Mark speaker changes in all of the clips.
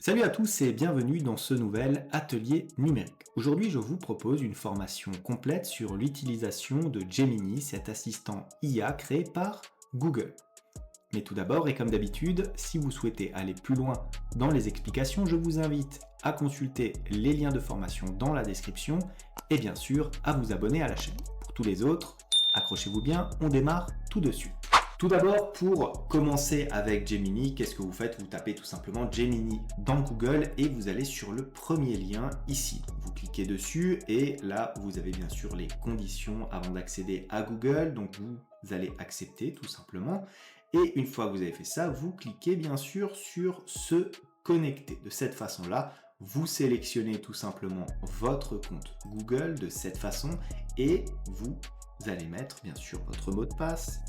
Speaker 1: Salut à tous et bienvenue dans ce nouvel atelier numérique. Aujourd'hui, je vous propose une formation complète sur l'utilisation de Gemini, cet assistant IA créé par Google. Mais tout d'abord, et comme d'habitude, si vous souhaitez aller plus loin dans les explications, je vous invite à consulter les liens de formation dans la description et bien sûr à vous abonner à la chaîne. Pour tous les autres, accrochez-vous bien, on démarre tout de suite. Tout d'abord, pour commencer avec Gemini, qu'est-ce que vous faites? Vous tapez tout simplement Gemini dans Google et vous allez sur le premier lien ici. Vous cliquez dessus et là, vous avez bien sûr les conditions avant d'accéder à Google. Donc, vous allez accepter tout simplement. Et une fois que vous avez fait ça, vous cliquez bien sûr sur se connecter. De cette façon-là, vous sélectionnez tout simplement votre compte Google de cette façon et vous allez mettre bien sûr votre mot de passe.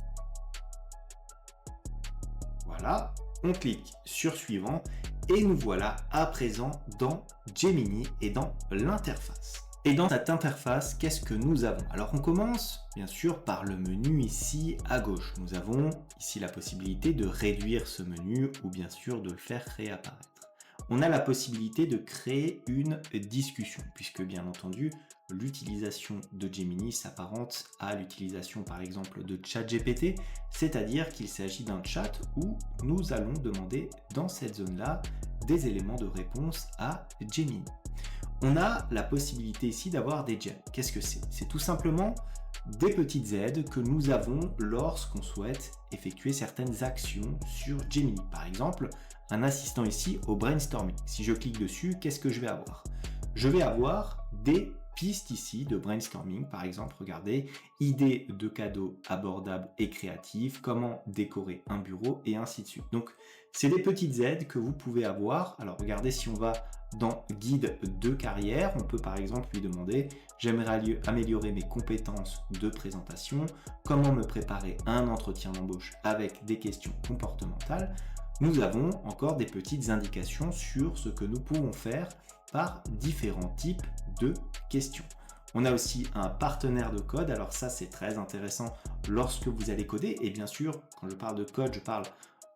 Speaker 1: Voilà, on clique sur suivant et nous voilà à présent dans Gemini et dans l'interface. Et dans cette interface, qu'est-ce que nous avons? Alors on commence bien sûr par le menu ici à gauche. Nous avons ici la possibilité de réduire ce menu ou bien sûr de le faire réapparaître. On a la possibilité de créer une discussion puisque bien entendu l'utilisation de Gemini s'apparente à l'utilisation par exemple de ChatGPT, c'est-à-dire qu'il s'agit d'un chat où nous allons demander dans cette zone-là des éléments de réponse à Gemini. On a la possibilité ici d'avoir des gems. Qu'est-ce que c'est? C'est tout simplement des petites aides que nous avons lorsqu'on souhaite effectuer certaines actions sur Gemini. Par exemple, un assistant ici au brainstorming. Si je clique dessus, qu'est-ce que je vais avoir? Je vais avoir des pistes ici de brainstorming, par exemple, regardez, idées de cadeaux abordables et créatifs, comment décorer un bureau et ainsi de suite. Donc, c'est des petites aides que vous pouvez avoir. Alors, regardez, si on va dans guide de carrière, on peut par exemple lui demander, j'aimerais améliorer mes compétences de présentation, comment me préparer à un entretien d'embauche avec des questions comportementales. Nous avons encore des petites indications sur ce que nous pouvons faire par différents types de questions. On a aussi un partenaire de code, alors ça c'est très intéressant lorsque vous allez coder, et bien sûr quand je parle de code, je parle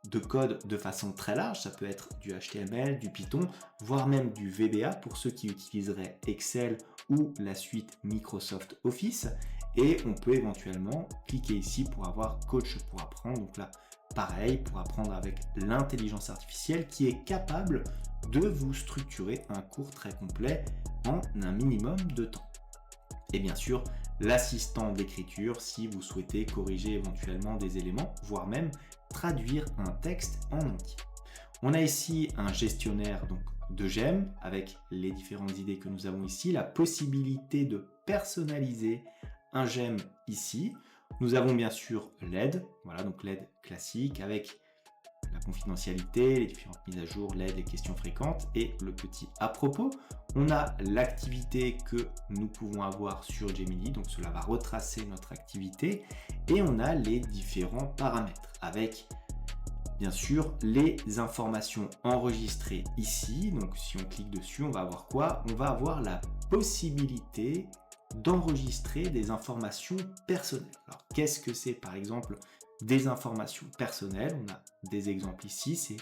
Speaker 1: de code de façon très large, ça peut être du HTML, du Python, voire même du VBA pour ceux qui utiliseraient Excel ou la suite Microsoft Office, et on peut éventuellement cliquer ici pour avoir coach pour apprendre, donc là pareil, pour apprendre avec l'intelligence artificielle qui est capable de vous structurer un cours très complet en un minimum de temps. Et bien sûr, l'assistant d'écriture si vous souhaitez corriger éventuellement des éléments, voire même traduire un texte en entier. On a ici un gestionnaire donc, de gemmes avec les différentes idées que nous avons ici, la possibilité de personnaliser un gemme ici. Nous avons bien sûr l'aide, voilà donc l'aide classique avec la confidentialité, les différentes mises à jour, l'aide, les questions fréquentes et le petit à propos. On a l'activité que nous pouvons avoir sur Gemini, donc cela va retracer notre activité et on a les différents paramètres avec bien sûr les informations enregistrées ici. Donc si on clique dessus, on va avoir quoi? On va avoir la possibilité d'enregistrer des informations personnelles. Alors qu'est-ce que c'est par exemple des informations personnelles? On a des exemples ici, c'est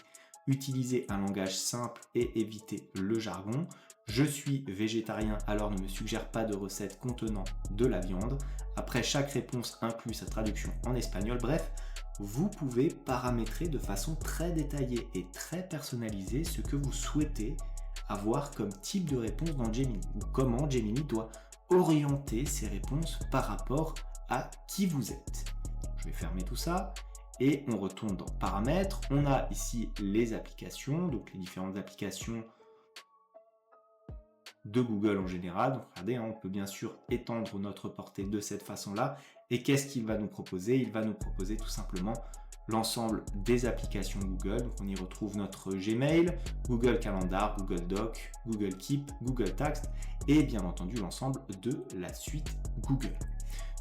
Speaker 1: utiliser un langage simple et éviter le jargon. Je suis végétarien, alors ne me suggère pas de recettes contenant de la viande. Après, chaque réponse inclut sa traduction en espagnol. Bref, vous pouvez paramétrer de façon très détaillée et très personnalisée ce que vous souhaitez avoir comme type de réponse dans Gemini ou comment Gemini doit orienter ses réponses par rapport à qui vous êtes. Je vais fermer tout ça et on retourne dans paramètres. On a ici les applications, donc les différentes applications de Google en général. Donc regardez, on peut bien sûr étendre notre portée de cette façon-là. Et qu'est-ce qu'il va nous proposer? Il va nous proposer tout simplement l'ensemble des applications Google. Donc on y retrouve notre Gmail, Google Calendar, Google Doc, Google Keep, Google Tasks et bien entendu l'ensemble de la suite Google.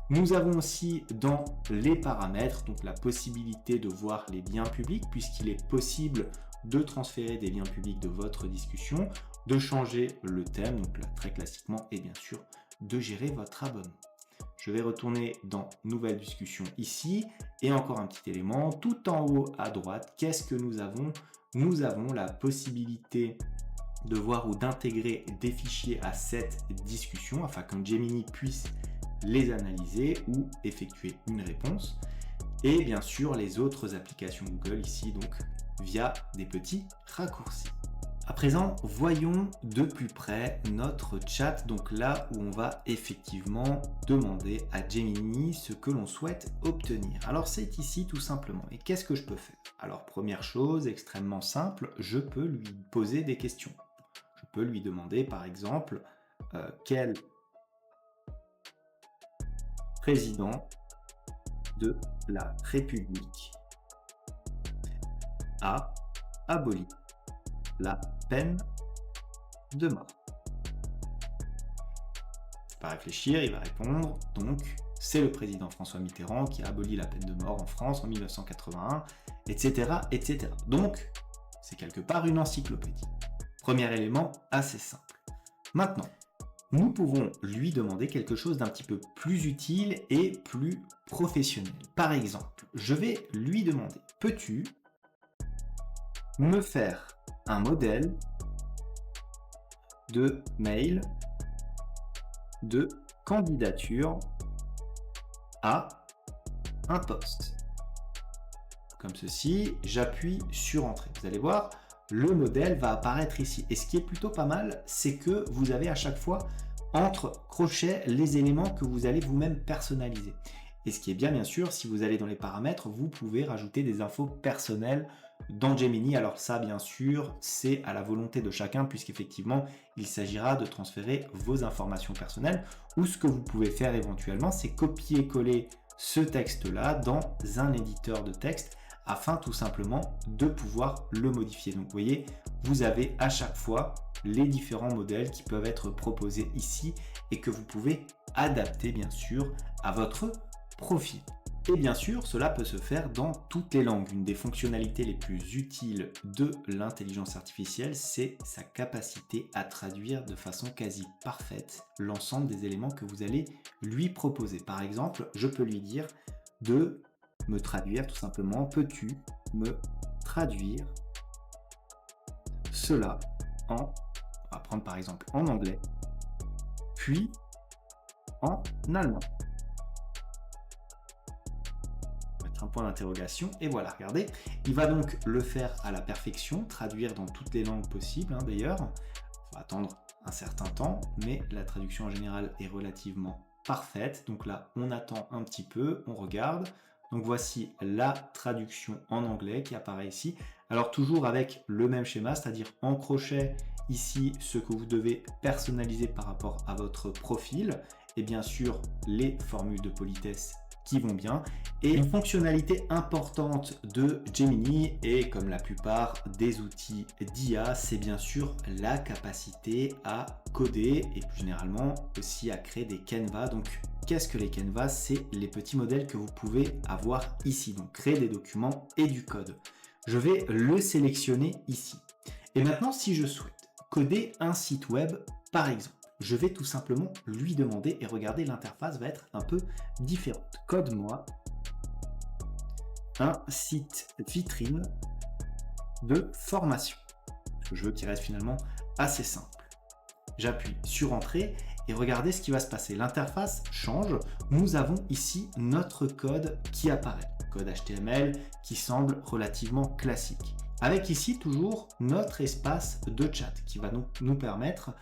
Speaker 1: Nous avons aussi dans les paramètres donc la possibilité de voir les liens publics puisqu'il est possible de transférer des liens publics de votre discussion, de changer le thème, donc là très classiquement, et bien sûr de gérer votre abonnement. Je vais retourner dans nouvelle discussion ici et encore un petit élément tout en haut à droite. Qu'est-ce que nous avons? Nous avons la possibilité de voir ou d'intégrer des fichiers à cette discussion afin que Gemini puisse les analyser ou effectuer une réponse. Et bien sûr les autres applications Google ici donc via des petits raccourcis. À présent, voyons de plus près notre chat, donc là où on va effectivement demander à Gemini ce que l'on souhaite obtenir. Alors c'est ici tout simplement. Et qu'est-ce que je peux faire? Alors première chose, extrêmement simple, je peux lui poser des questions. Je peux lui demander par exemple quel président de la République a aboli la peine de mort. Il va réfléchir, il va répondre, donc c'est le président François Mitterrand qui a aboli la peine de mort en France en 1981, etc. etc. Donc, c'est quelque part une encyclopédie. Premier élément assez simple. Maintenant, nous pouvons lui demander quelque chose d'un petit peu plus utile et plus professionnel. Par exemple, je vais lui demander, peux-tu me faire un modèle de mail de candidature à un poste. Comme ceci, j'appuie sur Entrée. Vous allez voir, le modèle va apparaître ici. Et ce qui est plutôt pas mal, c'est que vous avez à chaque fois entre crochets les éléments que vous allez vous-même personnaliser. Et ce qui est bien sûr, si vous allez dans les paramètres, vous pouvez rajouter des infos personnelles dans Gemini. Alors ça, bien sûr, c'est à la volonté de chacun, puisqu'effectivement, il s'agira de transférer vos informations personnelles. Ou ce que vous pouvez faire éventuellement, c'est copier-coller ce texte-là dans un éditeur de texte, afin tout simplement de pouvoir le modifier. Donc vous voyez, vous avez à chaque fois les différents modèles qui peuvent être proposés ici et que vous pouvez adapter bien sûr à votre profil. Et bien sûr, cela peut se faire dans toutes les langues. Une des fonctionnalités les plus utiles de l'intelligence artificielle, c'est sa capacité à traduire de façon quasi parfaite l'ensemble des éléments que vous allez lui proposer. Par exemple, je peux lui dire de me traduire tout simplement, peux-tu me traduire cela en, on va prendre par exemple en anglais, puis en allemand. Un point d'interrogation et voilà, regardez, il va donc le faire à la perfection, traduire dans toutes les langues possibles d'ailleurs. Il faut attendre un certain temps, mais la traduction en général est relativement parfaite. Donc là, on attend un petit peu, on regarde. Donc voici la traduction en anglais qui apparaît ici. Alors toujours avec le même schéma, c'est-à-dire en crochet ici ce que vous devez personnaliser par rapport à votre profil et bien sûr les formules de politesse qui vont bien. Et une fonctionnalité importante de Gemini, et comme la plupart des outils d'IA, c'est bien sûr la capacité à coder et plus généralement aussi à créer des canevas. Donc qu'est-ce que les canevas? C'est les petits modèles que vous pouvez avoir ici, donc créer des documents et du code. Je vais le sélectionner ici. Et maintenant, si je souhaite coder un site web par exemple, je vais tout simplement lui demander, et regardez, l'interface va être un peu différente. Code-moi un site vitrine de formation. Ce que je veux qu'il reste finalement assez simple. J'appuie sur Entrée et regardez ce qui va se passer. L'interface change. Nous avons ici notre code qui apparaît. Code HTML qui semble relativement classique. Avec ici toujours notre espace de chat qui va nous permettre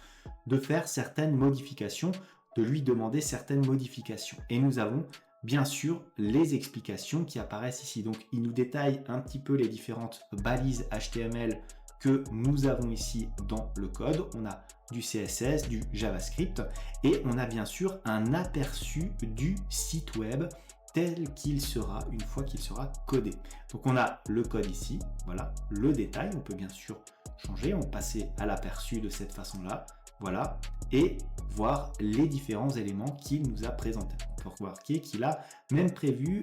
Speaker 1: de faire certaines modifications, de lui demander certaines modifications. Et nous avons bien sûr les explications qui apparaissent ici. Donc il nous détaille un petit peu les différentes balises HTML que nous avons ici dans le code. On a du CSS, du JavaScript et on a bien sûr un aperçu du site web tel qu'il sera une fois qu'il sera codé. Donc on a le code ici, voilà, le détail, on peut bien sûr changer, on passer à l'aperçu de cette façon-là, voilà, et voir les différents éléments qu'il nous a présentés. On peut remarquer qu'il a même prévu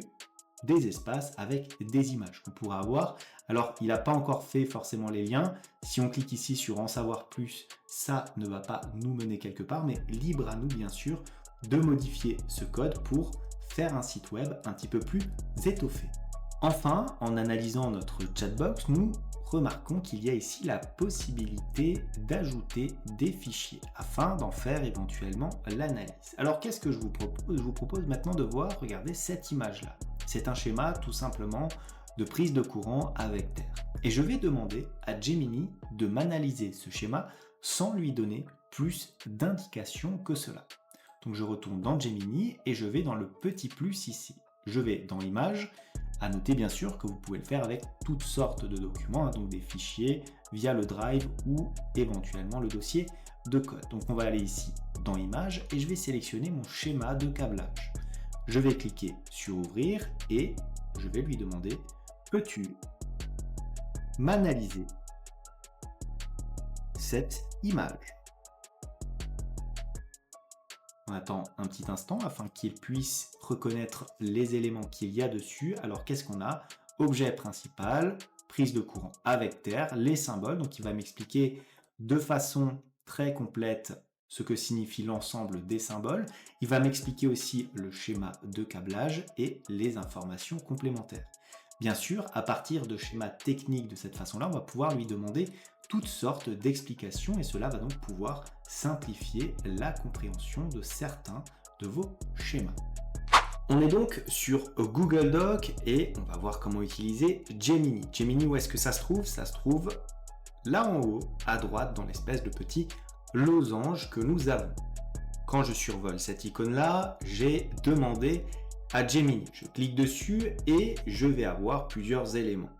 Speaker 1: des espaces avec des images qu'on pourra avoir. Alors, il n'a pas encore fait forcément les liens. Si on clique ici sur en savoir plus, ça ne va pas nous mener quelque part, mais libre à nous, bien sûr, de modifier ce code pour faire un site web un petit peu plus étoffé. Enfin, en analysant notre chatbox, nous remarquons qu'il y a ici la possibilité d'ajouter des fichiers afin d'en faire éventuellement l'analyse. Alors qu'est-ce que je vous propose? Je vous propose maintenant de voir, regardez cette image-là. C'est un schéma tout simplement de prise de courant avec terre. Et je vais demander à Gemini de m'analyser ce schéma sans lui donner plus d'indications que cela. Donc je retourne dans Gemini et je vais dans le petit plus ici. Je vais dans Images. À noter bien sûr que vous pouvez le faire avec toutes sortes de documents, donc des fichiers via le Drive ou éventuellement le dossier de code. Donc on va aller ici dans Images et je vais sélectionner mon schéma de câblage. Je vais cliquer sur Ouvrir et je vais lui demander « Peux-tu m'analyser cette image ?» On attend un petit instant afin qu'il puisse reconnaître les éléments qu'il y a dessus. Alors qu'est-ce qu'on a? Objet principal, prise de courant avec terre, les symboles. Donc il va m'expliquer de façon très complète ce que signifie l'ensemble des symboles. Il va m'expliquer aussi le schéma de câblage et les informations complémentaires. Bien sûr, à partir de schémas techniques de cette façon-là, on va pouvoir lui demander toutes sortes d'explications et cela va donc pouvoir simplifier la compréhension de certains de vos schémas. On est donc sur Google Doc et on va voir comment utiliser Gemini. Gemini, où est-ce que ça se trouve? Ça se trouve là en haut, à droite, dans l'espèce de petit losange que nous avons. Quand je survole cette icône-là, j'ai demandé à Gemini. Je clique dessus et je vais avoir plusieurs éléments.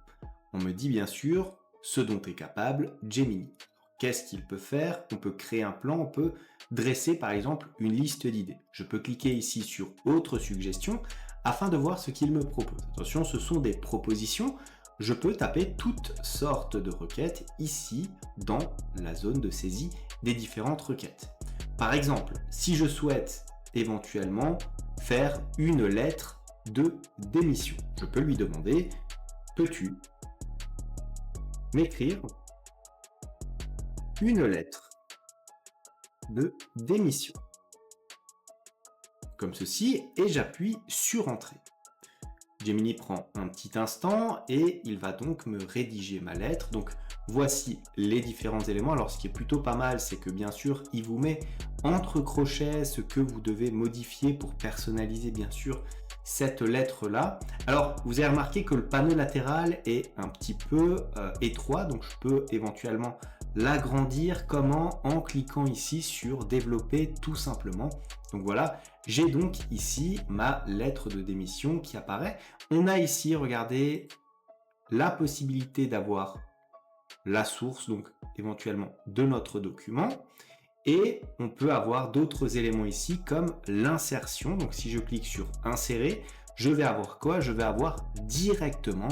Speaker 1: On me dit bien sûr ce dont est capable Gemini. Qu'est-ce qu'il peut faire? On peut créer un plan, on peut dresser par exemple une liste d'idées. Je peux cliquer ici sur Autre suggestion afin de voir ce qu'il me propose. Attention, ce sont des propositions. Je peux taper toutes sortes de requêtes ici dans la zone de saisie des différentes requêtes. Par exemple, si je souhaite éventuellement faire une lettre de démission, je peux lui demander « Peux-tu m'écrire une lettre de démission ?» comme ceci, et j'appuie sur Entrée. Gemini prend un petit instant et il va donc me rédiger ma lettre. Donc voici les différents éléments. Alors ce qui est plutôt pas mal, c'est que bien sûr, il vous met entre crochets ce que vous devez modifier pour personnaliser bien sûr cette lettre-là. Alors vous avez remarqué que le panneau latéral est un petit peu étroit, donc je peux éventuellement l'agrandir. Comment? En cliquant ici sur développer tout simplement. Donc voilà, j'ai donc ici ma lettre de démission qui apparaît. On a ici, regardez, la possibilité d'avoir la source, donc éventuellement de notre document. Et on peut avoir d'autres éléments ici comme l'insertion. Donc si je clique sur insérer, je vais avoir quoi? Je vais avoir directement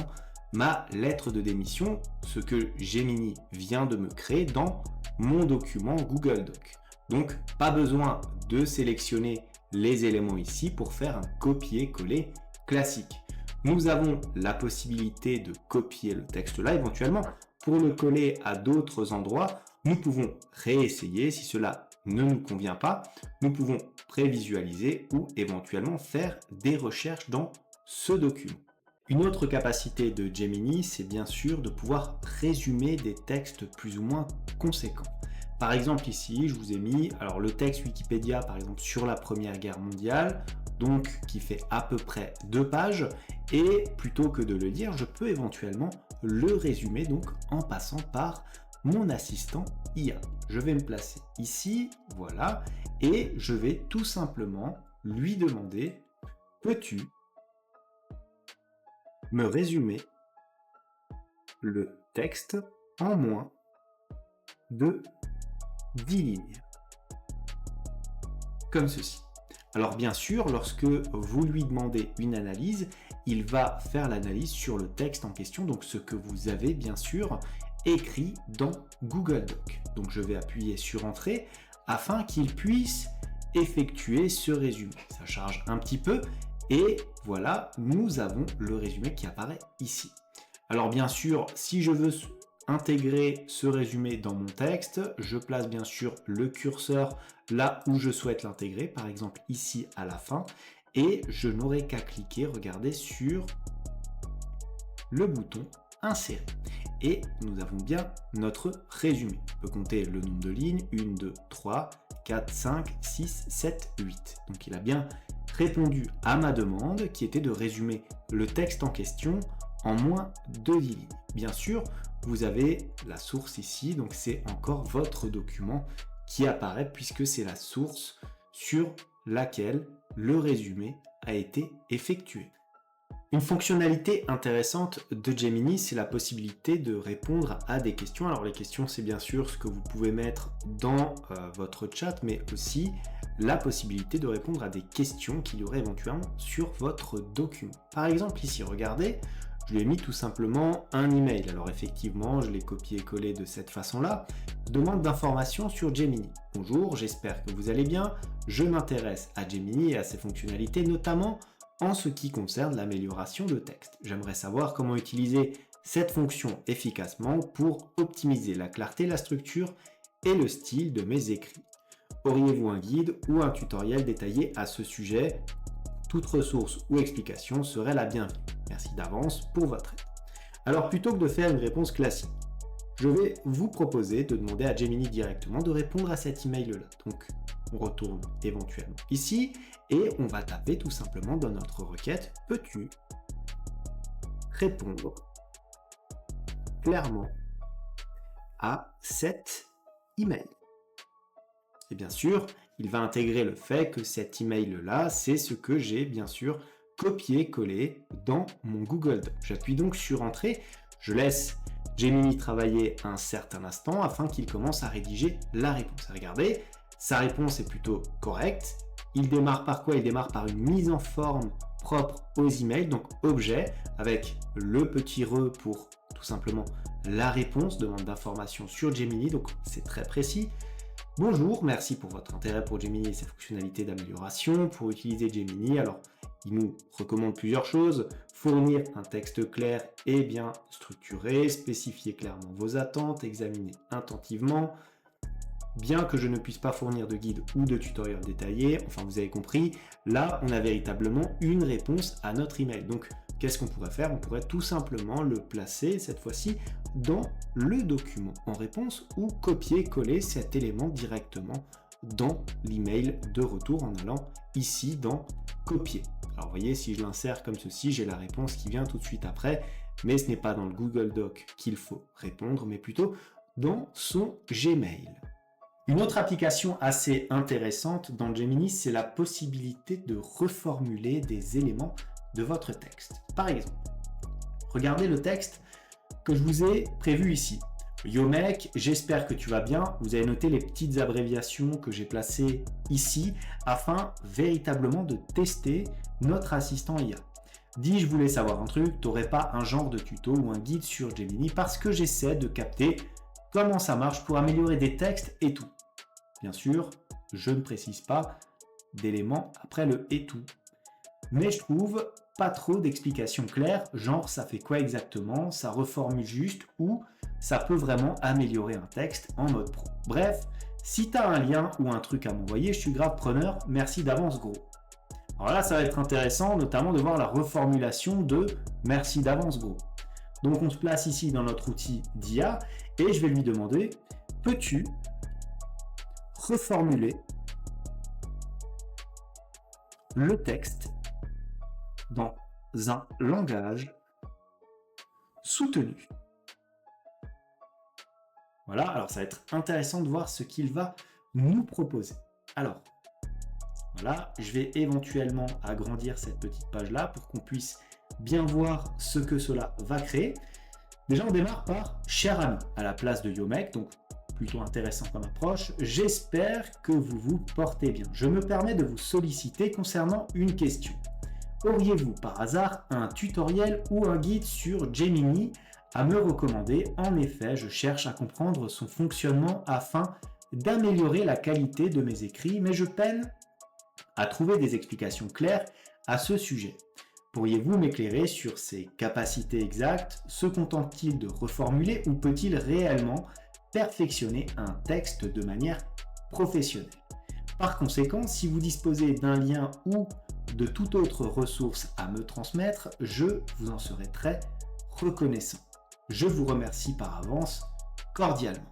Speaker 1: ma lettre de démission, ce que Gemini vient de me créer dans mon document Google Doc. Donc pas besoin de sélectionner les éléments ici pour faire un copier-coller classique. Nous avons la possibilité de copier le texte là éventuellement pour le coller à d'autres endroits. Nous pouvons réessayer. Si cela ne nous convient pas, nous pouvons prévisualiser ou éventuellement faire des recherches dans ce document. Une autre capacité de Gemini, c'est bien sûr de pouvoir résumer des textes plus ou moins conséquents. Par exemple ici, je vous ai mis alors le texte Wikipédia par exemple sur la Première Guerre mondiale, donc qui fait à peu près 2 pages, et plutôt que de le lire, je peux éventuellement le résumer donc en passant par mon assistant IA. Je vais me placer ici, voilà, et je vais tout simplement lui demander « Peux-tu me résumer le texte en moins de 10 lignes ?» comme ceci. Alors bien sûr, lorsque vous lui demandez une analyse, il va faire l'analyse sur le texte en question, donc ce que vous avez bien sûr écrit dans Google Doc. Donc je vais appuyer sur Entrée afin qu'il puisse effectuer ce résumé. Ça charge un petit peu et voilà, nous avons le résumé qui apparaît ici. Alors bien sûr, si je veux intégrer ce résumé dans mon texte. Je place bien sûr le curseur là où je souhaite l'intégrer, par exemple ici à la fin, et je n'aurai qu'à cliquer, regardez, sur le bouton insérer. Et nous avons bien notre résumé. On peut compter le nombre de lignes, 1, 2, 3, 4, 5, 6, 7, 8. Donc il a bien répondu à ma demande qui était de résumer le texte en question en moins de 10 lignes. Bien sûr, vous avez la source ici, donc c'est encore votre document qui apparaît puisque c'est la source sur laquelle le résumé a été effectué. Une fonctionnalité intéressante de Gemini, c'est la possibilité de répondre à des questions. Alors les questions, c'est bien sûr ce que vous pouvez mettre dans votre chat, mais aussi la possibilité de répondre à des questions qu'il y aurait éventuellement sur votre document. Par exemple ici, regardez, je lui ai mis tout simplement un email. Alors effectivement, je l'ai copié-collé de cette façon-là. Demande d'informations sur Gemini. Bonjour, j'espère que vous allez bien. Je m'intéresse à Gemini et à ses fonctionnalités, notamment en ce qui concerne l'amélioration de texte. J'aimerais savoir comment utiliser cette fonction efficacement pour optimiser la clarté, la structure et le style de mes écrits. Auriez-vous un guide ou un tutoriel détaillé à ce sujet? Toute ressource ou explication serait la bienvenue. Merci d'avance pour votre aide. Alors plutôt que de faire une réponse classique, je vais vous proposer de demander à Gemini directement de répondre à cet email-là. Donc on retourne éventuellement ici et on va taper tout simplement dans notre requête « Peux-tu répondre clairement à cet email ?» Et bien sûr, il va intégrer le fait que cet email-là, c'est ce que j'ai bien sûr copié-collé dans mon Google Doc. J'appuie donc sur Entrée, je laisse Gemini travailler un certain instant afin qu'il commence à rédiger la réponse. Regardez, sa réponse est plutôt correcte. Il démarre par quoi? Il démarre par une mise en forme propre aux emails, donc objet, avec le petit re pour tout simplement la réponse, demande d'information sur Gemini, donc c'est très précis. Bonjour, merci pour votre intérêt pour Gemini et ses fonctionnalités d'amélioration. Pour utiliser Gemini, alors il nous recommande plusieurs choses. Fournir un texte clair et bien structuré, spécifier clairement vos attentes, examiner attentivement. Bien que je ne puisse pas fournir de guide ou de tutoriel détaillé, enfin vous avez compris, là on a véritablement une réponse à notre email. Donc qu'est-ce qu'on pourrait faire? On pourrait tout simplement le placer cette fois-ci dans le document en réponse ou copier-coller cet élément directement dans l'email de retour en allant ici dans copier. Alors vous voyez, si je l'insère comme ceci, j'ai la réponse qui vient tout de suite après, mais ce n'est pas dans le Google Doc qu'il faut répondre, mais plutôt dans son Gmail. Une autre application assez intéressante dans Gemini, c'est la possibilité de reformuler des éléments de votre texte. Par exemple, regardez le texte que je vous ai prévu ici. Yo mec, j'espère que tu vas bien. Vous avez noté les petites abréviations que j'ai placées ici afin véritablement de tester notre assistant IA. Dis, je voulais savoir un truc, t'aurais pas un genre de tuto ou un guide sur Gemini parce que j'essaie de capter comment ça marche pour améliorer des textes et tout. Bien sûr, je ne précise pas d'éléments après le et tout. Mais je trouve pas trop d'explications claires, genre ça fait quoi exactement, ça reformule juste ou ça peut vraiment améliorer un texte en mode pro. Bref, si tu as un lien ou un truc à m'envoyer, je suis grave preneur, merci d'avance gros. Alors là, ça va être intéressant, notamment de voir la reformulation de merci d'avance gros. Donc on se place ici dans notre outil d'IA et je vais lui demander, peux-tu reformuler le texte dans un langage soutenu. Voilà, alors ça va être intéressant de voir ce qu'il va nous proposer. Alors, voilà, je vais éventuellement agrandir cette petite page-là pour qu'on puisse bien voir ce que cela va créer. Déjà, on démarre par « Cher ami » à la place de « Yo mec », donc plutôt intéressant comme approche. J'espère que vous vous portez bien. Je me permets de vous solliciter concernant une question. Auriez-vous par hasard un tutoriel ou un guide sur Gemini à me recommander? En effet, je cherche à comprendre son fonctionnement afin d'améliorer la qualité de mes écrits, mais je peine à trouver des explications claires à ce sujet. Pourriez-vous m'éclairer sur ses capacités exactes? Se contente-t-il de reformuler ou peut-il réellement perfectionner un texte de manière professionnelle? Par conséquent, si vous disposez d'un lien ou de toute autre ressource à me transmettre, je vous en serai très reconnaissant. Je vous remercie par avance cordialement.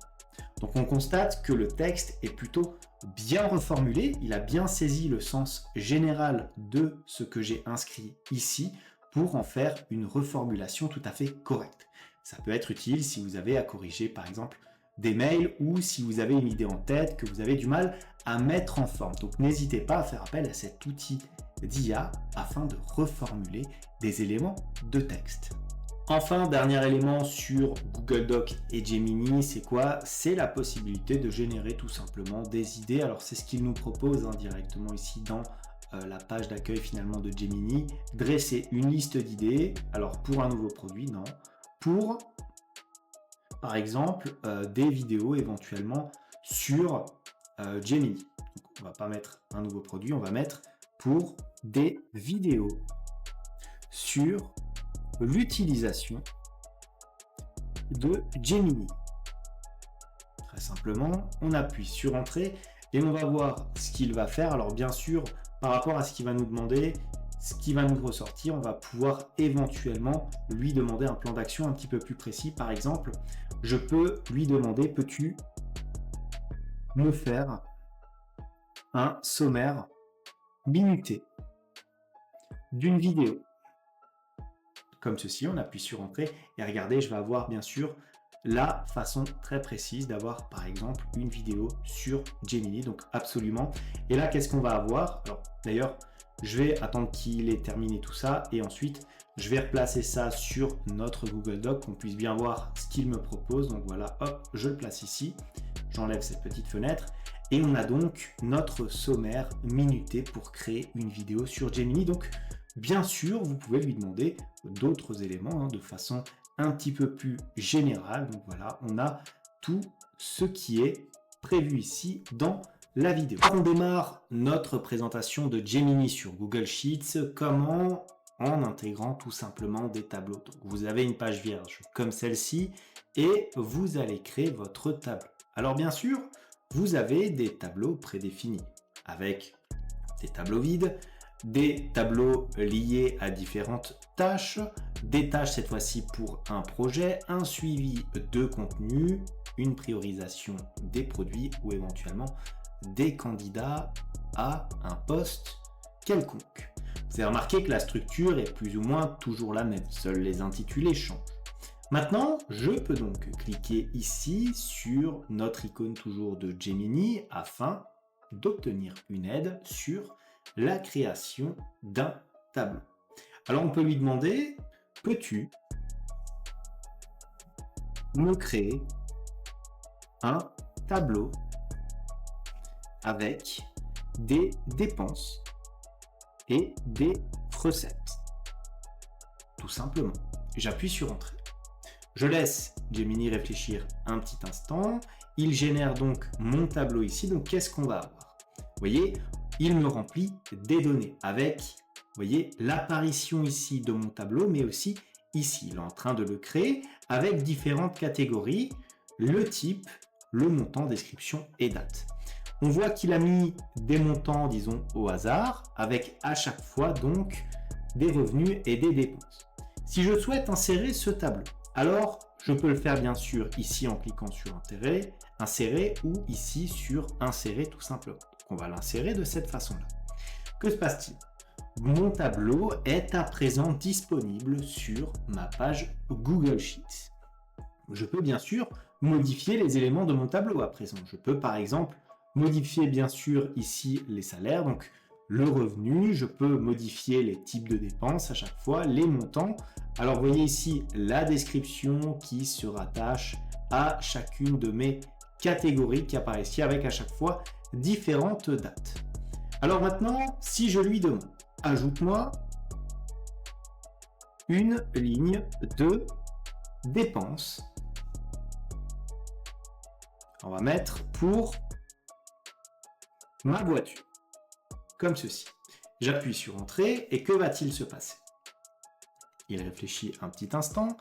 Speaker 1: Donc on constate que le texte est plutôt bien reformulé, il a bien saisi le sens général de ce que j'ai inscrit ici pour en faire une reformulation tout à fait correcte. Ça peut être utile si vous avez à corriger par exemple des mails ou si vous avez une idée en tête que vous avez du mal à mettre en forme. Donc n'hésitez pas à faire appel à cet outil d'IA afin de reformuler des éléments de texte. Enfin, dernier élément sur Google Docs et Gemini, c'est quoi? C'est la possibilité de générer tout simplement des idées. Alors c'est ce qu'il nous propose directement ici dans la page d'accueil finalement de Gemini. Dresser une liste d'idées, alors pour un nouveau produit, non. Pour, par exemple, des vidéos éventuellement sur Gemini. Donc, on va pas mettre un nouveau produit, on va mettre pour des vidéos sur l'utilisation de Gemini. Très simplement, on appuie sur Entrée et on va voir ce qu'il va faire. Alors bien sûr, par rapport à ce qu'il va nous demander, ce qui va nous ressortir, on va pouvoir éventuellement lui demander un plan d'action un petit peu plus précis. Par exemple, je peux lui demander, peux-tu me faire un sommaire minuté d'une vidéo? Comme ceci, on appuie sur Entrée et regardez, je vais avoir bien sûr la façon très précise d'avoir par exemple une vidéo sur Gemini, donc absolument. Et là, qu'est-ce qu'on va avoir? Alors d'ailleurs, je vais attendre qu'il ait terminé tout ça et ensuite je vais replacer ça sur notre Google Doc, qu'on puisse bien voir ce qu'il me propose. Donc voilà, hop, je le place ici, j'enlève cette petite fenêtre et on a donc notre sommaire minuté pour créer une vidéo sur Gemini. Donc bien sûr, vous pouvez lui demander d'autres éléments de façon un petit peu plus générale. Donc voilà, on a tout ce qui est prévu ici dans la vidéo. On démarre notre présentation de Gemini sur Google Sheets. Comment? En intégrant tout simplement des tableaux. Donc vous avez une page vierge comme celle-ci et vous allez créer votre tableau. Alors bien sûr, vous avez des tableaux prédéfinis avec des tableaux vides, des tableaux liés à différentes tâches, des tâches cette fois-ci pour un projet, un suivi de contenu, une priorisation des produits ou éventuellement des candidats à un poste quelconque. Vous avez remarqué que la structure est plus ou moins toujours la même, seuls les intitulés changent. Maintenant, je peux donc cliquer ici sur notre icône toujours de Gemini afin d'obtenir une aide sur la création d'un tableau. Alors on peut lui demander, peux-tu me créer un tableau avec des dépenses et des recettes? Tout simplement. J'appuie sur Entrée. Je laisse Gemini réfléchir un petit instant. Il génère donc mon tableau ici. Donc qu'est-ce qu'on va avoir? Vous voyez, il me remplit des données avec, vous voyez, l'apparition ici de mon tableau, mais aussi ici, il est en train de le créer avec différentes catégories, le type, le montant, description et date. On voit qu'il a mis des montants, disons, au hasard, avec à chaque fois donc des revenus et des dépenses. Si je souhaite insérer ce tableau, alors je peux le faire bien sûr ici en cliquant sur insérer ou ici sur insérer tout simplement. On va l'insérer de cette façon-là. Que se passe-t-il? Mon tableau est à présent disponible sur ma page Google Sheets. Je peux bien sûr modifier les éléments de mon tableau à présent. Je peux par exemple modifier bien sûr ici les salaires, donc le revenu. Je peux modifier les types de dépenses à chaque fois, les montants. Alors vous voyez ici la description qui se rattache à chacune de mes catégories qui apparaissent ici avec à chaque fois différentes dates. Alors maintenant, si je lui demande, ajoute-moi une ligne de dépenses. On va mettre pour ma voiture, comme ceci. J'appuie sur Entrée et que va-t-il se passer? il réfléchit un petit instant,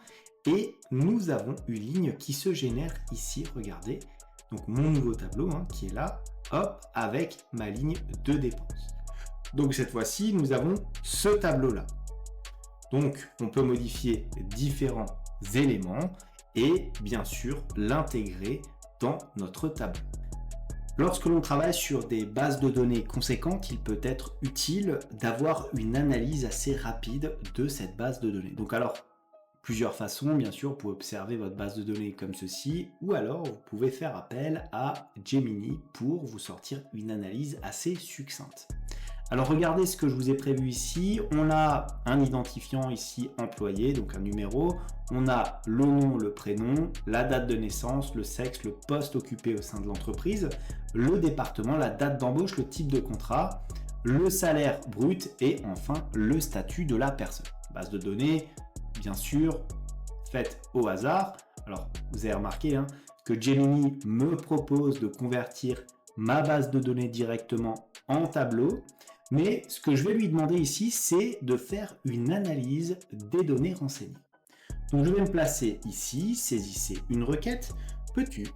Speaker 1: et nous avons une ligne qui se génère ici, regardez. Donc mon nouveau tableau qui est là, hop, avec ma ligne de dépenses. Donc cette fois-ci, nous avons ce tableau-là. Donc on peut modifier différents éléments et bien sûr l'intégrer dans notre tableau. Lorsque l'on travaille sur des bases de données conséquentes, il peut être utile d'avoir une analyse assez rapide de cette base de données. Donc alors, plusieurs façons, bien sûr, vous pouvez observer votre base de données comme ceci, ou alors vous pouvez faire appel à Gemini pour vous sortir une analyse assez succincte. Alors regardez ce que je vous ai prévu ici, on a un identifiant ici employé, donc un numéro, on a le nom, le prénom, la date de naissance, le sexe, le poste occupé au sein de l'entreprise, le département, la date d'embauche, le type de contrat, le salaire brut et enfin le statut de la personne. Base de données, bien sûr, faite au hasard. Alors vous avez remarqué que Gemini me propose de convertir ma base de données directement en tableau. Mais ce que je vais lui demander ici, c'est de faire une analyse des données renseignées. Donc je vais me placer ici, saisissez une requête. Peux-tu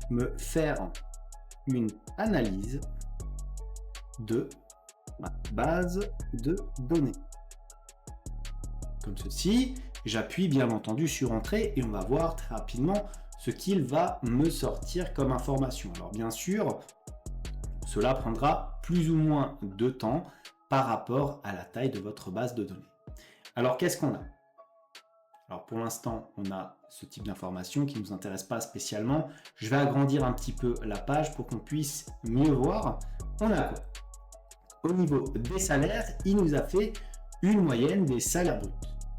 Speaker 1: me faire une analyse de ma base de données? Comme ceci, j'appuie bien entendu sur Entrée et on va voir très rapidement ce qu'il va me sortir comme information. Alors bien sûr, cela prendra plus ou moins de temps par rapport à la taille de votre base de données. Alors, qu'est-ce qu'on a? Alors, pour l'instant, on a ce type d'information qui ne nous intéresse pas spécialement. Je vais agrandir un petit peu la page pour qu'on puisse mieux voir. On a quoi? Au niveau des salaires, il nous a fait une moyenne des salaires bruts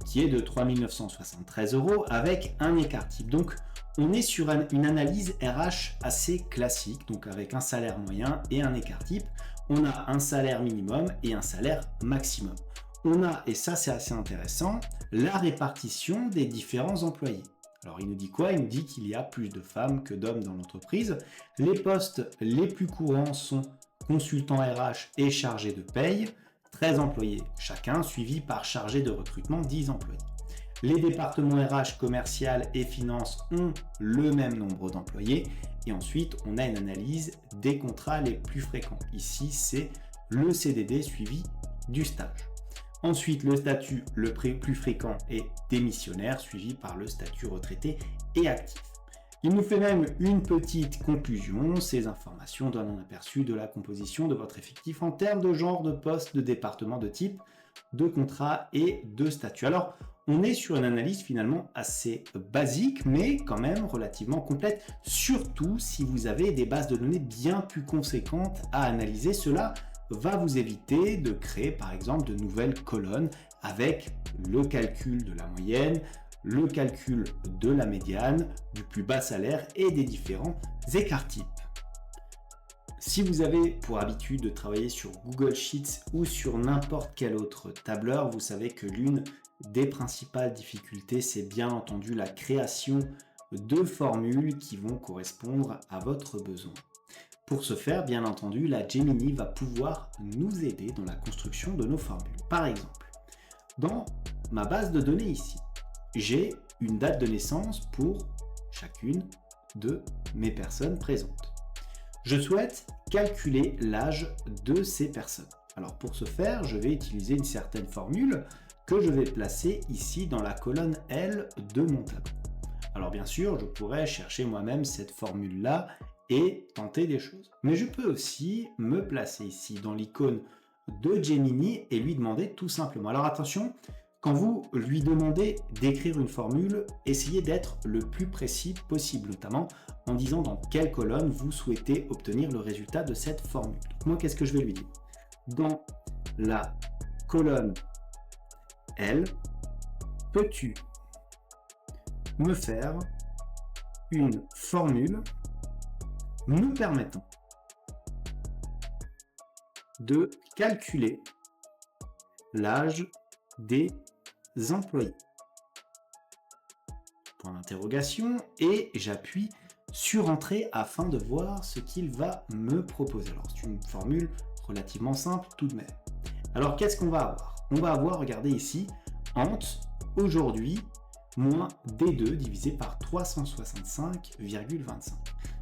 Speaker 1: qui est de 3 973 € avec un écart type. Donc, on est sur une analyse RH assez classique, donc avec un salaire moyen et un écart type. On a un salaire minimum et un salaire maximum. On a, et ça c'est assez intéressant, la répartition des différents employés. Alors il nous dit quoi? Il nous dit qu'il y a plus de femmes que d'hommes dans l'entreprise. Les postes les plus courants sont consultant RH et chargé de paye, 13 employés chacun, suivi par chargé de recrutement, 10 employés. Les départements RH, commercial et finance ont le même nombre d'employés. Et ensuite, on a une analyse des contrats les plus fréquents. Ici, c'est le CDD suivi du stage. Ensuite, le statut le plus fréquent est démissionnaire, suivi par le statut retraité et actif. Il nous fait même une petite conclusion. Ces informations donnent un aperçu de la composition de votre effectif en termes de genre, de poste, de département, de type, de contrat et de statut. Alors, on est sur une analyse finalement assez basique, mais quand même relativement complète, surtout si vous avez des bases de données bien plus conséquentes à analyser. Cela va vous éviter de créer par exemple de nouvelles colonnes avec le calcul de la moyenne, le calcul de la médiane, du plus bas salaire et des différents écarts types. Si vous avez pour habitude de travailler sur Google Sheets ou sur n'importe quel autre tableur, vous savez que l'une des principales difficultés, c'est bien entendu la création de formules qui vont correspondre à votre besoin. Pour ce faire, bien entendu, la Gemini va pouvoir nous aider dans la construction de nos formules. Par exemple, dans ma base de données ici, j'ai une date de naissance pour chacune de mes personnes présentes. Je souhaite calculer l'âge de ces personnes. Alors pour ce faire, je vais utiliser une certaine formule que je vais placer ici dans la colonne L de mon tableau. Alors bien sûr, je pourrais chercher moi-même cette formule-là et tenter des choses. Mais je peux aussi me placer ici dans l'icône de Gemini et lui demander tout simplement. Alors attention, quand vous lui demandez d'écrire une formule, essayez d'être le plus précis possible, notamment en disant dans quelle colonne vous souhaitez obtenir le résultat de cette formule. Donc moi, qu'est-ce que je vais lui dire? Dans la colonne L, peux-tu me faire une formule nous permettant de calculer l'âge des employés? Point d'interrogation, et j'appuie sur Entrée afin de voir ce qu'il va me proposer. Alors c'est une formule relativement simple tout de même. Alors qu'est-ce qu'on va avoir? on va avoir, regardez ici, ant aujourd'hui moins D2 divisé par 365,25.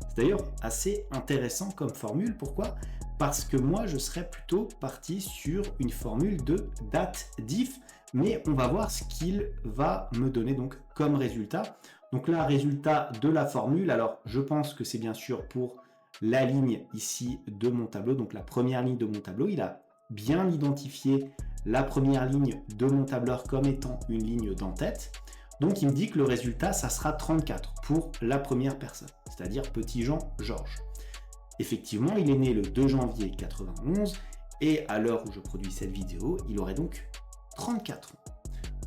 Speaker 1: C'est d'ailleurs assez intéressant comme formule. Pourquoi? Parce que moi, je serais plutôt parti sur une formule de date diff, mais on va voir ce qu'il va me donner donc comme résultat. Donc là, résultat de la formule. Alors, je pense que c'est bien sûr pour la ligne ici de mon tableau, donc la première ligne de mon tableau. Il a bien identifié la première ligne de mon tableur comme étant une ligne d'en-tête. Donc, il me dit que le résultat, ça sera 34 pour la première personne, c'est-à-dire petit Jean Georges. Effectivement, il est né le 2 janvier 91 et à l'heure où je produis cette vidéo, il aurait donc 34 ans.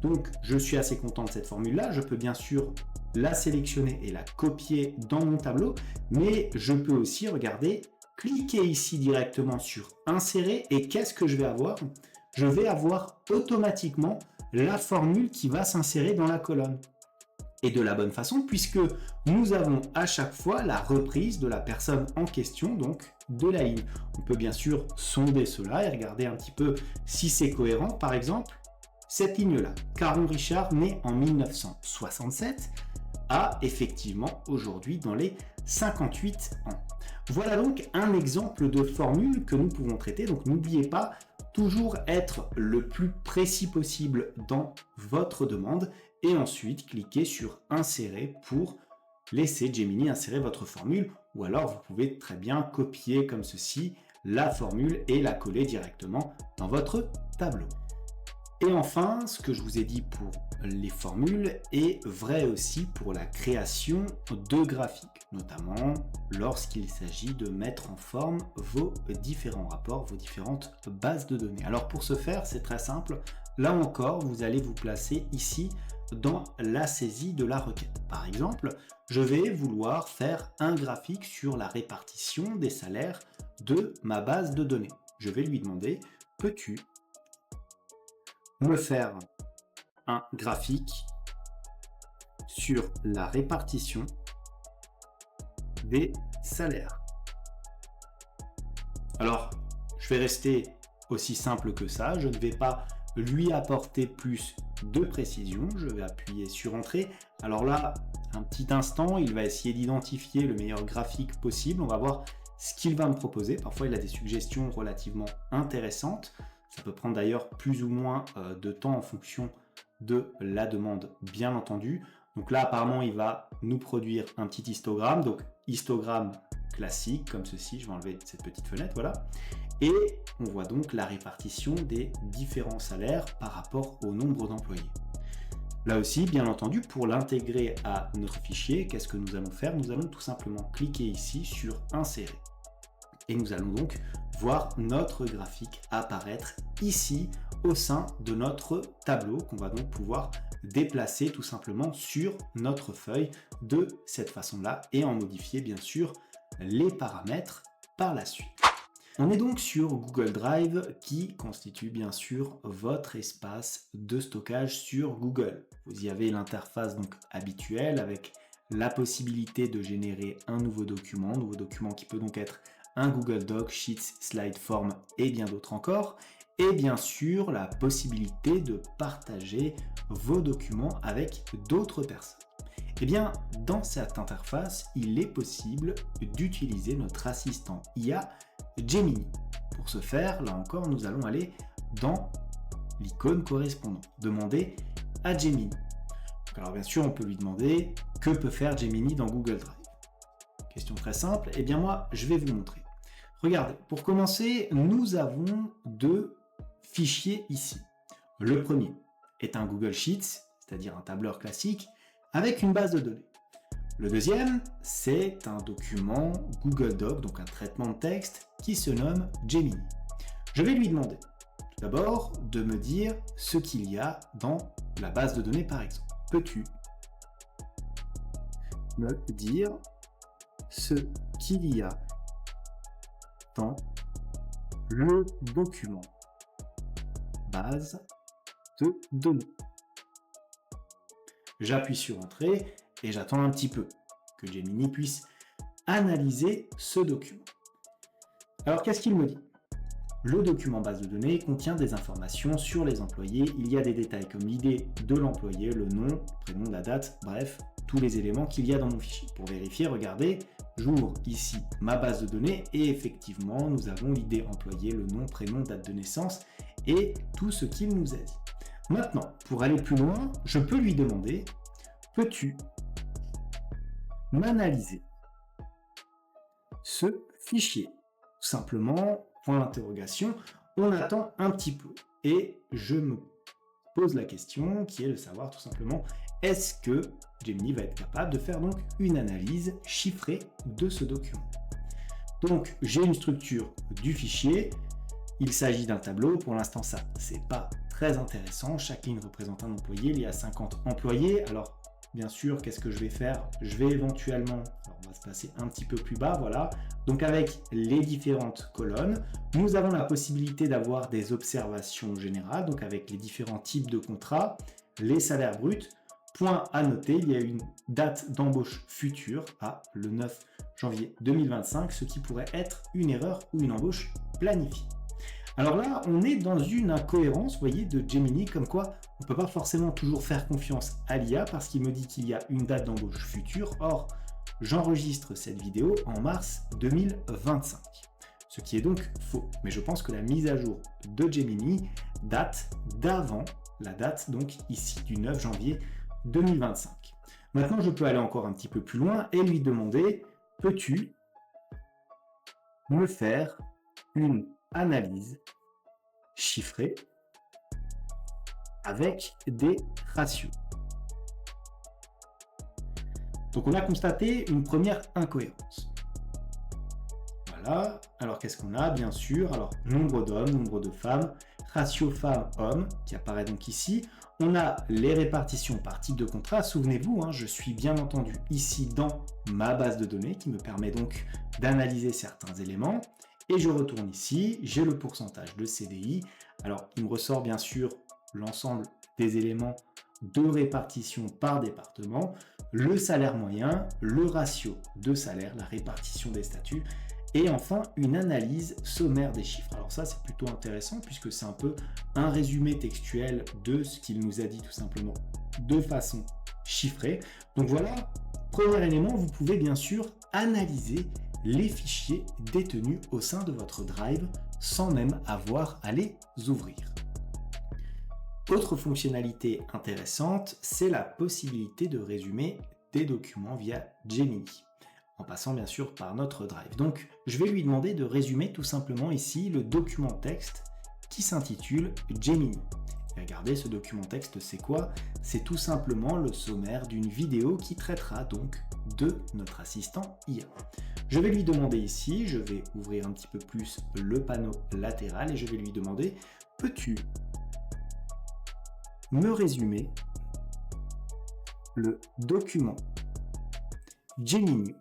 Speaker 1: Donc, je suis assez content de cette formule-là. Je peux bien sûr la sélectionner et la copier dans mon tableau, mais je peux aussi, regarder, cliquer ici directement sur insérer et qu'est-ce que je vais avoir? Je vais avoir automatiquement la formule qui va s'insérer dans la colonne. Et de la bonne façon, puisque nous avons à chaque fois la reprise de la personne en question, donc de la ligne. On peut bien sûr sonder cela et regarder un petit peu si c'est cohérent. Par exemple, cette ligne-là, Caron Richard, né en 1967, a effectivement aujourd'hui dans les 58 ans. Voilà donc un exemple de formule que nous pouvons traiter. Donc n'oubliez pas, toujours être le plus précis possible dans votre demande et ensuite cliquez sur insérer pour laisser Gemini insérer votre formule, ou alors vous pouvez très bien copier comme ceci la formule et la coller directement dans votre tableau. Et enfin, ce que je vous ai dit pour les formules est vrai aussi pour la création de graphiques, notamment lorsqu'il s'agit de mettre en forme vos différents rapports, vos différentes bases de données. Alors pour ce faire, c'est très simple. Là encore, vous allez vous placer ici dans la saisie de la requête. Par exemple, je vais vouloir faire un graphique sur la répartition des salaires de ma base de données. Je vais lui demander, peux-tu me faire un graphique sur la répartition des salaires? Alors, je vais rester aussi simple que ça. Je ne vais pas lui apporter plus de précision. Je vais appuyer sur Entrée. Alors là, un petit instant, il va essayer d'identifier le meilleur graphique possible. On va voir ce qu'il va me proposer. Parfois, il a des suggestions relativement intéressantes. Ça peut prendre d'ailleurs plus ou moins de temps en fonction de la demande, bien entendu. Donc là, apparemment, il va nous produire un petit histogramme. Donc, histogramme classique, comme ceci. Je vais enlever cette petite fenêtre, voilà. Et on voit donc la répartition des différents salaires par rapport au nombre d'employés. Là aussi, bien entendu, pour l'intégrer à notre fichier, qu'est-ce que nous allons faire? Nous allons tout simplement cliquer ici sur Insérer. Et nous allons donc voir notre graphique apparaître ici au sein de notre tableau qu'on va donc pouvoir déplacer tout simplement sur notre feuille de cette façon-là et en modifier bien sûr les paramètres par la suite. On est donc sur Google Drive qui constitue bien sûr votre espace de stockage sur Google. Vous y avez l'interface donc habituelle avec la possibilité de générer un nouveau document qui peut donc être un Google Doc, Sheets, Slide Form et bien d'autres encore. Et bien sûr, la possibilité de partager vos documents avec d'autres personnes. Et bien, dans cette interface, il est possible d'utiliser notre assistant IA Gemini. Pour ce faire, là encore, nous allons aller dans l'icône correspondante. Demander à Gemini. Alors bien sûr, on peut lui demander que peut faire Gemini dans Google Drive. Question très simple. Eh bien moi, je vais vous montrer. Regardez, pour commencer, nous avons deux fichiers ici. Le premier est un Google Sheets, c'est-à-dire un tableur classique, avec une base de données. Le deuxième, c'est un document Google Doc, donc un traitement de texte qui se nomme Gemini. Je vais lui demander, tout d'abord, de me dire ce qu'il y a dans la base de données, par exemple. Peux-tu me dire ce qu'il y a dans le document base de données? J'appuie sur Entrée et j'attends un petit peu que Gemini puisse analyser ce document. Alors qu'est-ce qu'il me dit? Le document base de données contient des informations sur les employés. Il y a des détails comme l'idée de l'employé, le nom, le prénom, la date, bref, tous les éléments qu'il y a dans mon fichier. Pour vérifier, regardez, j'ouvre ici ma base de données et effectivement, nous avons l'idée employé, le nom, prénom, date de naissance et tout ce qu'il nous a dit. Maintenant, pour aller plus loin, je peux lui demander, peux-tu m'analyser ce fichier? Tout simplement, point d'interrogation, on attend un petit peu et je me pose la question qui est de savoir tout simplement est-ce que Gemini va être capable de faire donc une analyse chiffrée de ce document. Donc j'ai une structure du fichier, il s'agit d'un tableau, pour l'instant ça c'est pas très intéressant, chaque ligne représente un employé, il y a 50 employés, alors bien sûr qu'est-ce que je vais faire, je vais éventuellement, alors on va se passer un petit peu plus bas, voilà, donc avec les différentes colonnes, nous avons la possibilité d'avoir des observations générales, donc avec les différents types de contrats, les salaires bruts. Point à noter, il y a une date d'embauche future, le 9 janvier 2025, ce qui pourrait être une erreur ou une embauche planifiée. Alors là, on est dans une incohérence, vous voyez, de Gemini, comme quoi on ne peut pas forcément toujours faire confiance à l'IA parce qu'il me dit qu'il y a une date d'embauche future. Or, j'enregistre cette vidéo en mars 2025, ce qui est donc faux. Mais je pense que la mise à jour de Gemini date d'avant la date, donc ici, du 9 janvier 2025. Maintenant, je peux aller encore un petit peu plus loin et lui demander, peux-tu me faire une analyse chiffrée avec des ratios? Donc on a constaté une première incohérence. Voilà, alors qu'est-ce qu'on a? Bien sûr, alors nombre d'hommes, nombre de femmes, ratio femmes-hommes qui apparaît donc ici. On a les répartitions par type de contrat. Souvenez-vous, je suis bien entendu ici dans ma base de données qui me permet donc d'analyser certains éléments. Et je retourne ici, j'ai le pourcentage de CDI. Alors, il me ressort bien sûr l'ensemble des éléments de répartition par département, le salaire moyen, le ratio de salaire, la répartition des statuts, et enfin une analyse sommaire des chiffres. Alors ça, c'est plutôt intéressant puisque c'est un peu un résumé textuel de ce qu'il nous a dit tout simplement de façon chiffrée. Donc voilà, premier élément, vous pouvez bien sûr analyser les fichiers détenus au sein de votre Drive sans même avoir à les ouvrir. Autre fonctionnalité intéressante, c'est la possibilité de résumer des documents via Gemini, en passant bien sûr par notre Drive. Donc je vais lui demander de résumer tout simplement ici le document texte qui s'intitule Gemini. Et regardez, ce document texte, c'est quoi? C'est tout simplement le sommaire d'une vidéo qui traitera donc de notre assistant IA. Je vais lui demander ici, je vais ouvrir un petit peu plus le panneau latéral et je vais lui demander, peux-tu me résumer le document Gemini?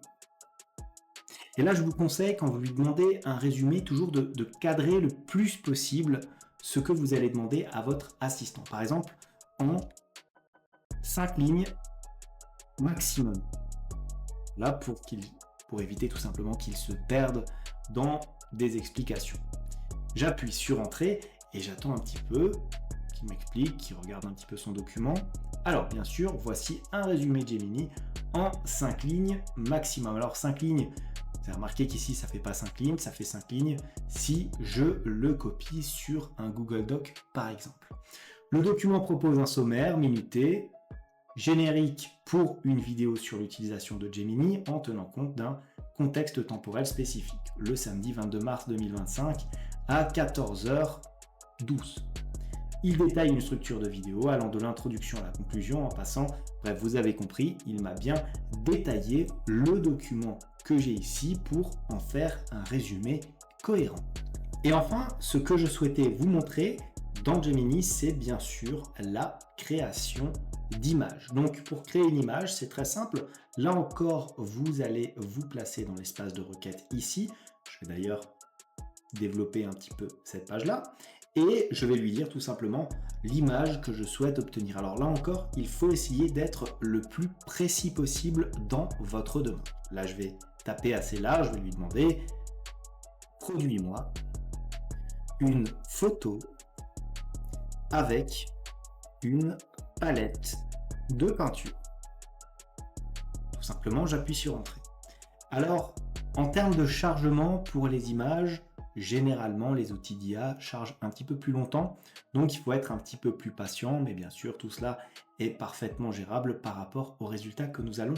Speaker 1: Et là, je vous conseille, quand vous lui demandez un résumé, toujours de cadrer le plus possible ce que vous allez demander à votre assistant. Par exemple, en 5 lignes maximum. Là, pour éviter tout simplement qu'il se perde dans des explications. J'appuie sur Entrée et j'attends un petit peu qu'il m'explique, qu'il regarde un petit peu son document. Alors, bien sûr, voici un résumé Gemini en 5 lignes maximum. Alors, 5 lignes, vous avez remarqué qu'ici, ça ne fait pas 5 lignes, ça fait 5 lignes si je le copie sur un Google Doc, par exemple. Le document propose un sommaire minuté, générique pour une vidéo sur l'utilisation de Gemini en tenant compte d'un contexte temporel spécifique, le samedi 22 mars 2025 à 14h12. Il détaille une structure de vidéo allant de l'introduction à la conclusion en passant, bref, vous avez compris, il m'a bien détaillé le document que j'ai ici pour en faire un résumé cohérent. Et enfin, ce que je souhaitais vous montrer dans Gemini, c'est bien sûr la création d'images. Donc pour créer une image, c'est très simple. Là encore, vous allez vous placer dans l'espace de requête ici. Je vais d'ailleurs développer un petit peu cette page-là. Et je vais lui dire tout simplement l'image que je souhaite obtenir. Alors là encore, il faut essayer d'être le plus précis possible dans votre demande. Là, je vais taper assez large, je vais lui demander « Produis-moi une photo avec une palette de peinture. Tout simplement, j'appuie sur Entrée. Alors, en termes de chargement pour les images, généralement, les outils d'IA chargent un petit peu plus longtemps, donc il faut être un petit peu plus patient, mais bien sûr, tout cela est parfaitement gérable par rapport aux résultats que nous allons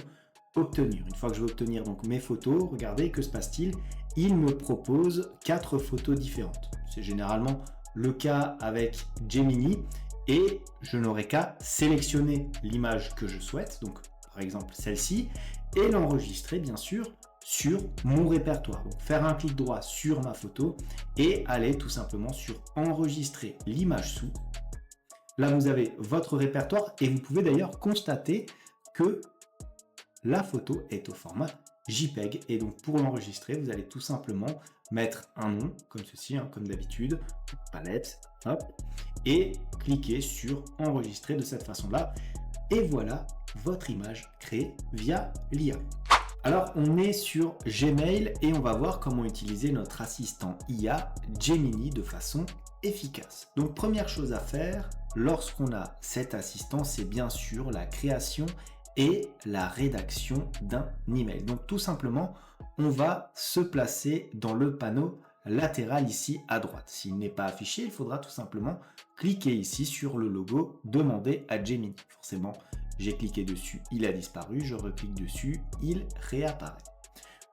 Speaker 1: obtenir. Une fois que je vais obtenir donc mes photos, regardez, que se passe-t-il? Il me propose 4 photos différentes. C'est généralement le cas avec Gemini, et je n'aurai qu'à sélectionner l'image que je souhaite, donc par exemple celle-ci, et l'enregistrer bien sûr sur mon répertoire. Donc faire un clic droit sur ma photo et aller tout simplement sur enregistrer l'image sous. Là vous avez votre répertoire et vous pouvez d'ailleurs constater que la photo est au format JPEG, et donc pour l'enregistrer vous allez tout simplement mettre un nom comme ceci, comme d'habitude, palette, hop, et cliquer sur enregistrer de cette façon là, et voilà votre image créée via l'IA. Alors, on est sur Gmail et on va voir comment utiliser notre assistant IA Gemini de façon efficace. Donc, première chose à faire lorsqu'on a cet assistant, c'est bien sûr la création et la rédaction d'un email. Donc, tout simplement, on va se placer dans le panneau latéral ici à droite. S'il n'est pas affiché, il faudra tout simplement cliquer ici sur le logo Demander à Gemini. Forcément, j'ai cliqué dessus, il a disparu, je reclique dessus, il réapparaît.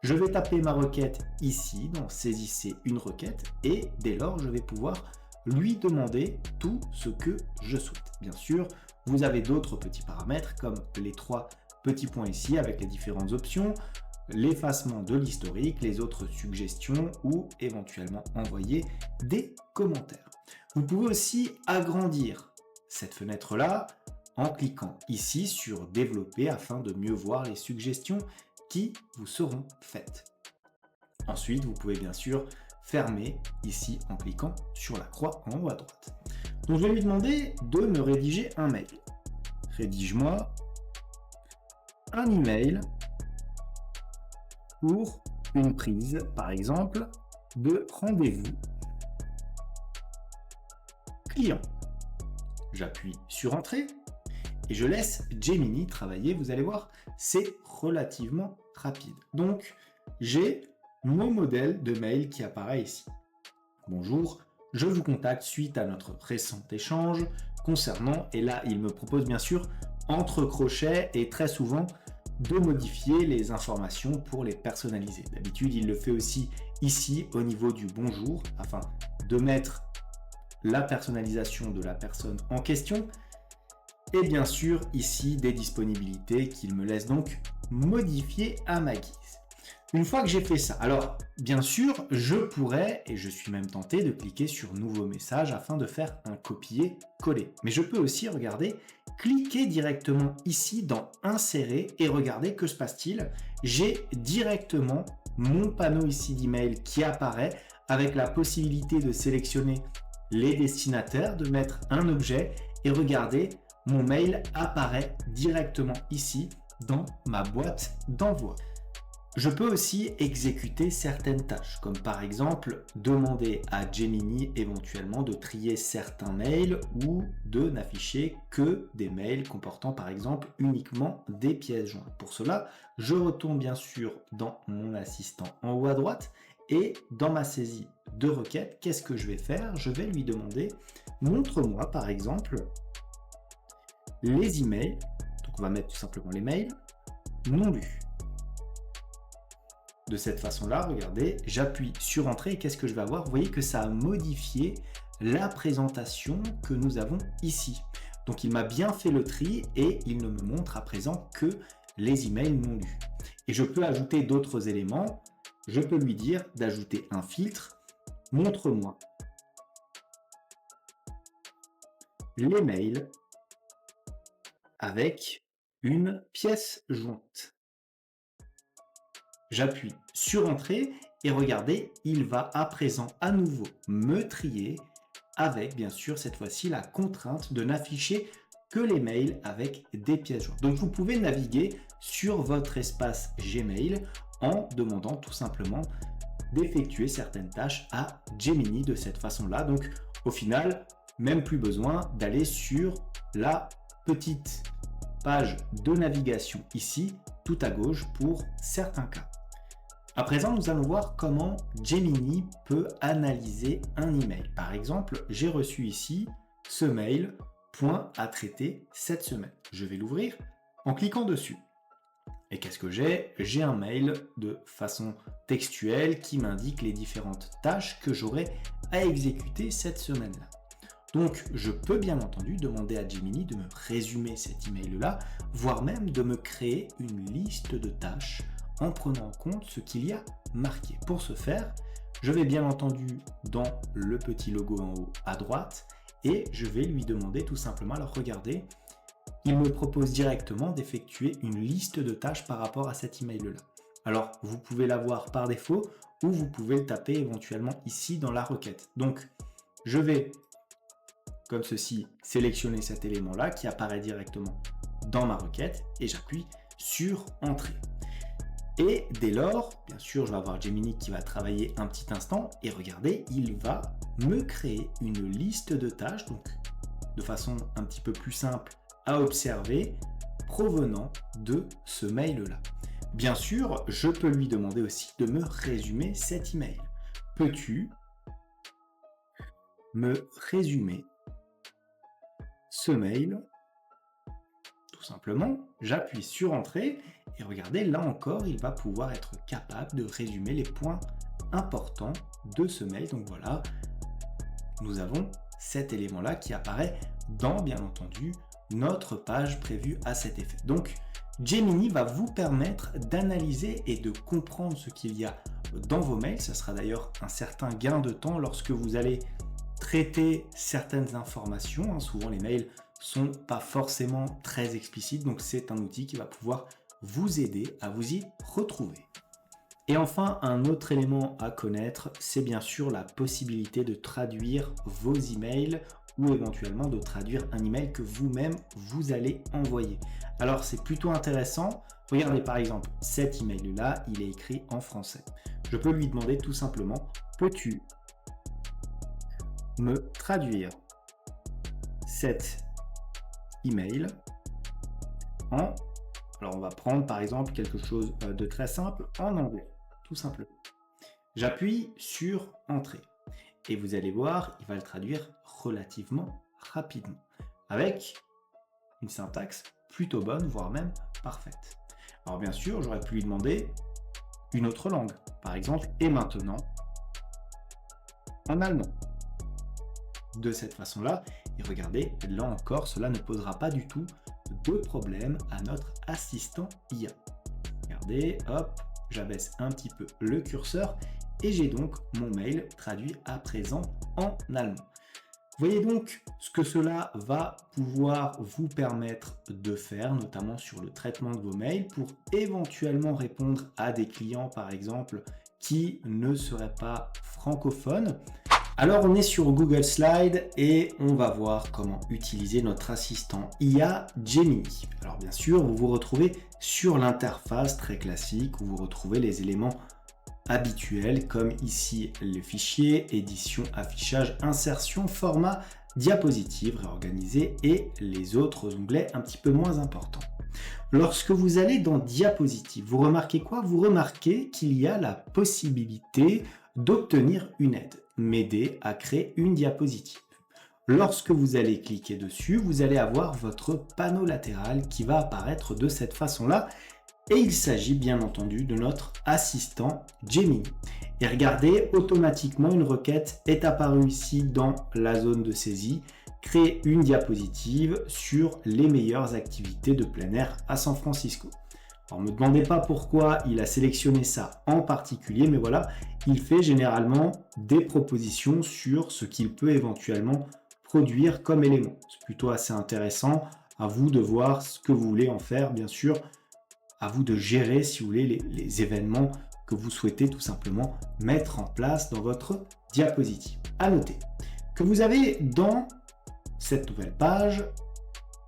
Speaker 1: Je vais taper ma requête ici, donc saisissez une requête, et dès lors, je vais pouvoir lui demander tout ce que je souhaite. Bien sûr, vous avez d'autres petits paramètres comme les 3 petits points ici avec les différentes options, l'effacement de l'historique, les autres suggestions ou éventuellement envoyer des commentaires. Vous pouvez aussi agrandir cette fenêtre-là en cliquant ici sur développer afin de mieux voir les suggestions qui vous seront faites. Ensuite, vous pouvez bien sûr fermer ici en cliquant sur la croix en haut à droite. Donc je vais lui demander de me rédiger un mail. Rédige-moi un email pour une prise, par exemple, de rendez-vous client. J'appuie sur Entrée et je laisse Gemini travailler. Vous allez voir, c'est relativement rapide. Donc, j'ai mon modèle de mail qui apparaît ici. Bonjour, je vous contacte suite à notre récent échange concernant, et là, il me propose bien sûr, entre crochets et très souvent, de modifier les informations pour les personnaliser. D'habitude, il le fait aussi ici au niveau du bonjour afin de mettre la personnalisation de la personne en question. Et bien sûr, ici, des disponibilités qu'il me laisse donc modifier à ma guise. Une fois que j'ai fait ça, alors bien sûr, je pourrais, et je suis même tenté de cliquer sur Nouveau message afin de faire un copier-coller. Mais je peux aussi, regarder, cliquer directement ici dans Insérer et regarder que se passe-t-il. J'ai directement mon panneau ici d'email qui apparaît avec la possibilité de sélectionner les destinataires, de mettre un objet et regardez, mon mail apparaît directement ici dans ma boîte d'envoi. Je peux aussi exécuter certaines tâches, comme par exemple demander à Gemini éventuellement de trier certains mails ou de n'afficher que des mails comportant par exemple uniquement des pièces jointes. Pour cela, je retourne bien sûr dans mon assistant en haut à droite et dans ma saisie de requête, qu'est-ce que je vais faire? Je vais lui demander, montre-moi par exemple les emails, donc on va mettre tout simplement les mails non lus. De cette façon-là, regardez, j'appuie sur Entrée et qu'est-ce que je vais avoir? Vous voyez que ça a modifié la présentation que nous avons ici. Donc il m'a bien fait le tri et il ne me montre à présent que les emails non lus. Et je peux ajouter d'autres éléments. Je peux lui dire d'ajouter un filtre. Montre-moi les mails avec une pièce jointe. J'appuie sur Entrée et regardez, il va à présent à nouveau me trier avec bien sûr cette fois-ci la contrainte de n'afficher que les mails avec des pièces jointes. Donc vous pouvez naviguer sur votre espace Gmail en demandant tout simplement d'effectuer certaines tâches à Gemini de cette façon-là. Donc au final, même plus besoin d'aller sur la petite page de navigation ici, tout à gauche pour certains cas. À présent, nous allons voir comment Gemini peut analyser un email. Par exemple, j'ai reçu ici ce mail, point à traiter cette semaine. Je vais l'ouvrir en cliquant dessus. Et qu'est-ce que j'ai? J'ai un mail de façon textuelle qui m'indique les différentes tâches que j'aurai à exécuter cette semaine-là. Donc, je peux bien entendu demander à Gemini de me résumer cet email-là, voire même de me créer une liste de tâches en prenant en compte ce qu'il y a marqué. Pour ce faire, je vais bien entendu dans le petit logo en haut à droite et je vais lui demander tout simplement, alors regardez, il me propose directement d'effectuer une liste de tâches par rapport à cet email-là. Alors, vous pouvez l'avoir par défaut ou vous pouvez le taper éventuellement ici dans la requête. Donc, je vais, comme ceci, sélectionner cet élément-là qui apparaît directement dans ma requête et j'appuie sur Entrée. Et dès lors, bien sûr, je vais avoir Gemini qui va travailler un petit instant et regardez, il va me créer une liste de tâches, donc de façon un petit peu plus simple à observer, provenant de ce mail-là. Bien sûr, je peux lui demander aussi de me résumer cet email. Peux-tu me résumer ce mail? Tout simplement, j'appuie sur Entrée et regardez, là encore, il va pouvoir être capable de résumer les points importants de ce mail. Donc voilà, nous avons cet élément-là qui apparaît dans, bien entendu, notre page prévue à cet effet. Donc, Gemini va vous permettre d'analyser et de comprendre ce qu'il y a dans vos mails. Ça sera d'ailleurs un certain gain de temps lorsque vous allez traiter certaines informations. Souvent, les mails sont pas forcément très explicites, donc c'est un outil qui va pouvoir vous aider à vous y retrouver. Et enfin, un autre élément à connaître, c'est bien sûr la possibilité de traduire vos emails ou éventuellement de traduire un email que vous-même vous allez envoyer. Alors c'est plutôt intéressant. Regardez par exemple, cet email-là, il est écrit en français. Je peux lui demander tout simplement, peux-tu me traduire cet email en... Alors on va prendre par exemple quelque chose de très simple en anglais, tout simplement. J'appuie sur Entrée et vous allez voir, il va le traduire relativement rapidement avec une syntaxe plutôt bonne, voire même parfaite. Alors bien sûr, j'aurais pu lui demander une autre langue, par exemple, et maintenant en allemand. De cette façon-là, et regardez, là encore, cela ne posera pas du tout de problème à notre assistant IA. Regardez, hop, j'abaisse un petit peu le curseur et j'ai donc mon mail traduit à présent en allemand. Voyez donc ce que cela va pouvoir vous permettre de faire, notamment sur le traitement de vos mails, pour éventuellement répondre à des clients, par exemple, qui ne seraient pas francophones. Alors on est sur Google Slide et on va voir comment utiliser notre assistant IA Gemini. Alors bien sûr, vous vous retrouvez sur l'interface très classique où vous retrouvez les éléments habituels comme ici les fichiers, édition, affichage, insertion, format, diapositive réorganisée et les autres onglets un petit peu moins importants. Lorsque vous allez dans diapositive, vous remarquez quoi? Vous remarquez qu'il y a la possibilité d'obtenir une aide. M'aider à créer une diapositive. Lorsque vous allez cliquer dessus, vous allez avoir votre panneau latéral qui va apparaître de cette façon-là et il s'agit bien entendu de notre assistant Gemini. Et regardez, automatiquement une requête est apparue ici dans la zone de saisie, créer une diapositive sur les meilleures activités de plein air à San Francisco. Alors, ne me demandez pas pourquoi il a sélectionné ça en particulier, mais voilà, il fait généralement des propositions sur ce qu'il peut éventuellement produire comme élément. C'est plutôt assez intéressant, à vous de voir ce que vous voulez en faire, bien sûr, à vous de gérer, si vous voulez, les événements que vous souhaitez tout simplement mettre en place dans votre diapositive. À noter que vous avez dans cette nouvelle page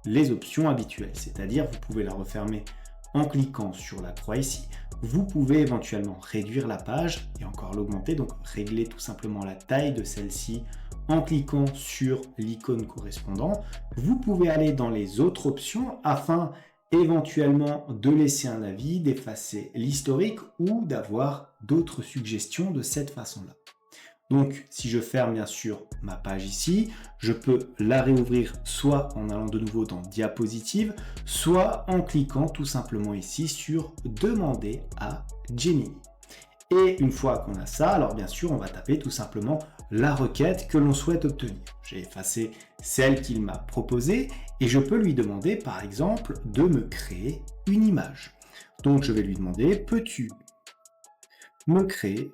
Speaker 1: les options habituelles, c'est-à-dire vous pouvez la refermer en cliquant sur la croix ici. vous pouvez éventuellement réduire la page et encore l'augmenter, donc régler tout simplement la taille de celle-ci en cliquant sur l'icône correspondant. Vous pouvez aller dans les autres options afin éventuellement de laisser un avis, d'effacer l'historique ou d'avoir d'autres suggestions de cette façon-là. Donc, si je ferme bien sûr ma page ici, je peux la réouvrir soit en allant de nouveau dans Diapositive, soit en cliquant tout simplement ici sur Demander à Gemini. Et une fois qu'on a ça, alors bien sûr, on va taper tout simplement la requête que l'on souhaite obtenir. J'ai effacé celle qu'il m'a proposée et je peux lui demander par exemple de me créer une image. Donc je vais lui demander, peux-tu me créer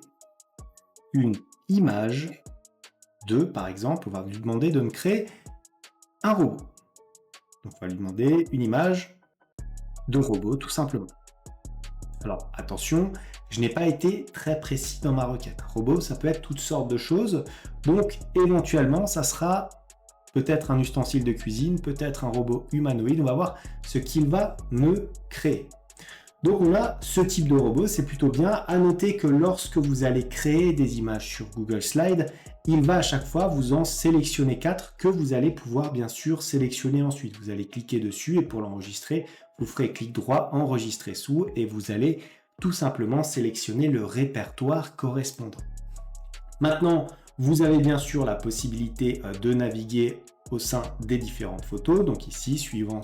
Speaker 1: une image de, par exemple, on va lui demander de me créer un robot. Donc on va lui demander une image de robot tout simplement. Alors attention, je n'ai pas été très précis dans ma requête. Robot, ça peut être toutes sortes de choses. Donc éventuellement, ça sera peut-être un ustensile de cuisine, peut-être un robot humanoïde. On va voir ce qu'il va me créer. Donc on a ce type de robot, c'est plutôt bien. À noter que lorsque vous allez créer des images sur Google Slides, il va à chaque fois vous en sélectionner 4 que vous allez pouvoir bien sûr sélectionner ensuite. Vous allez cliquer dessus et pour l'enregistrer, vous ferez clic droit, enregistrer sous et vous allez tout simplement sélectionner le répertoire correspondant. Maintenant, vous avez bien sûr la possibilité de naviguer au sein des différentes photos, donc ici, suivant.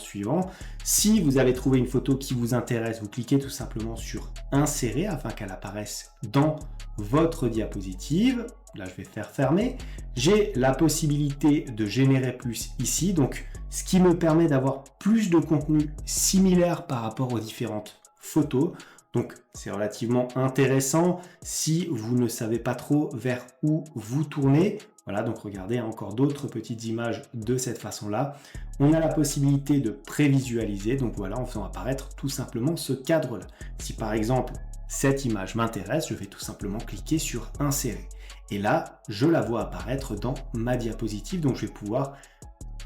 Speaker 1: Si vous avez trouvé une photo qui vous intéresse, vous cliquez tout simplement sur Insérer afin qu'elle apparaisse dans votre diapositive. Là, je vais faire fermer. J'ai la possibilité de générer plus ici, donc ce qui me permet d'avoir plus de contenu similaire par rapport aux différentes photos. Donc, c'est relativement intéressant si vous ne savez pas trop vers où vous tournez. Voilà, donc regardez encore d'autres petites images de cette façon-là. On a la possibilité de prévisualiser, donc voilà, en faisant apparaître tout simplement ce cadre-là. Si par exemple, cette image m'intéresse, je vais tout simplement cliquer sur Insérer. Et là, je la vois apparaître dans ma diapositive, donc je vais pouvoir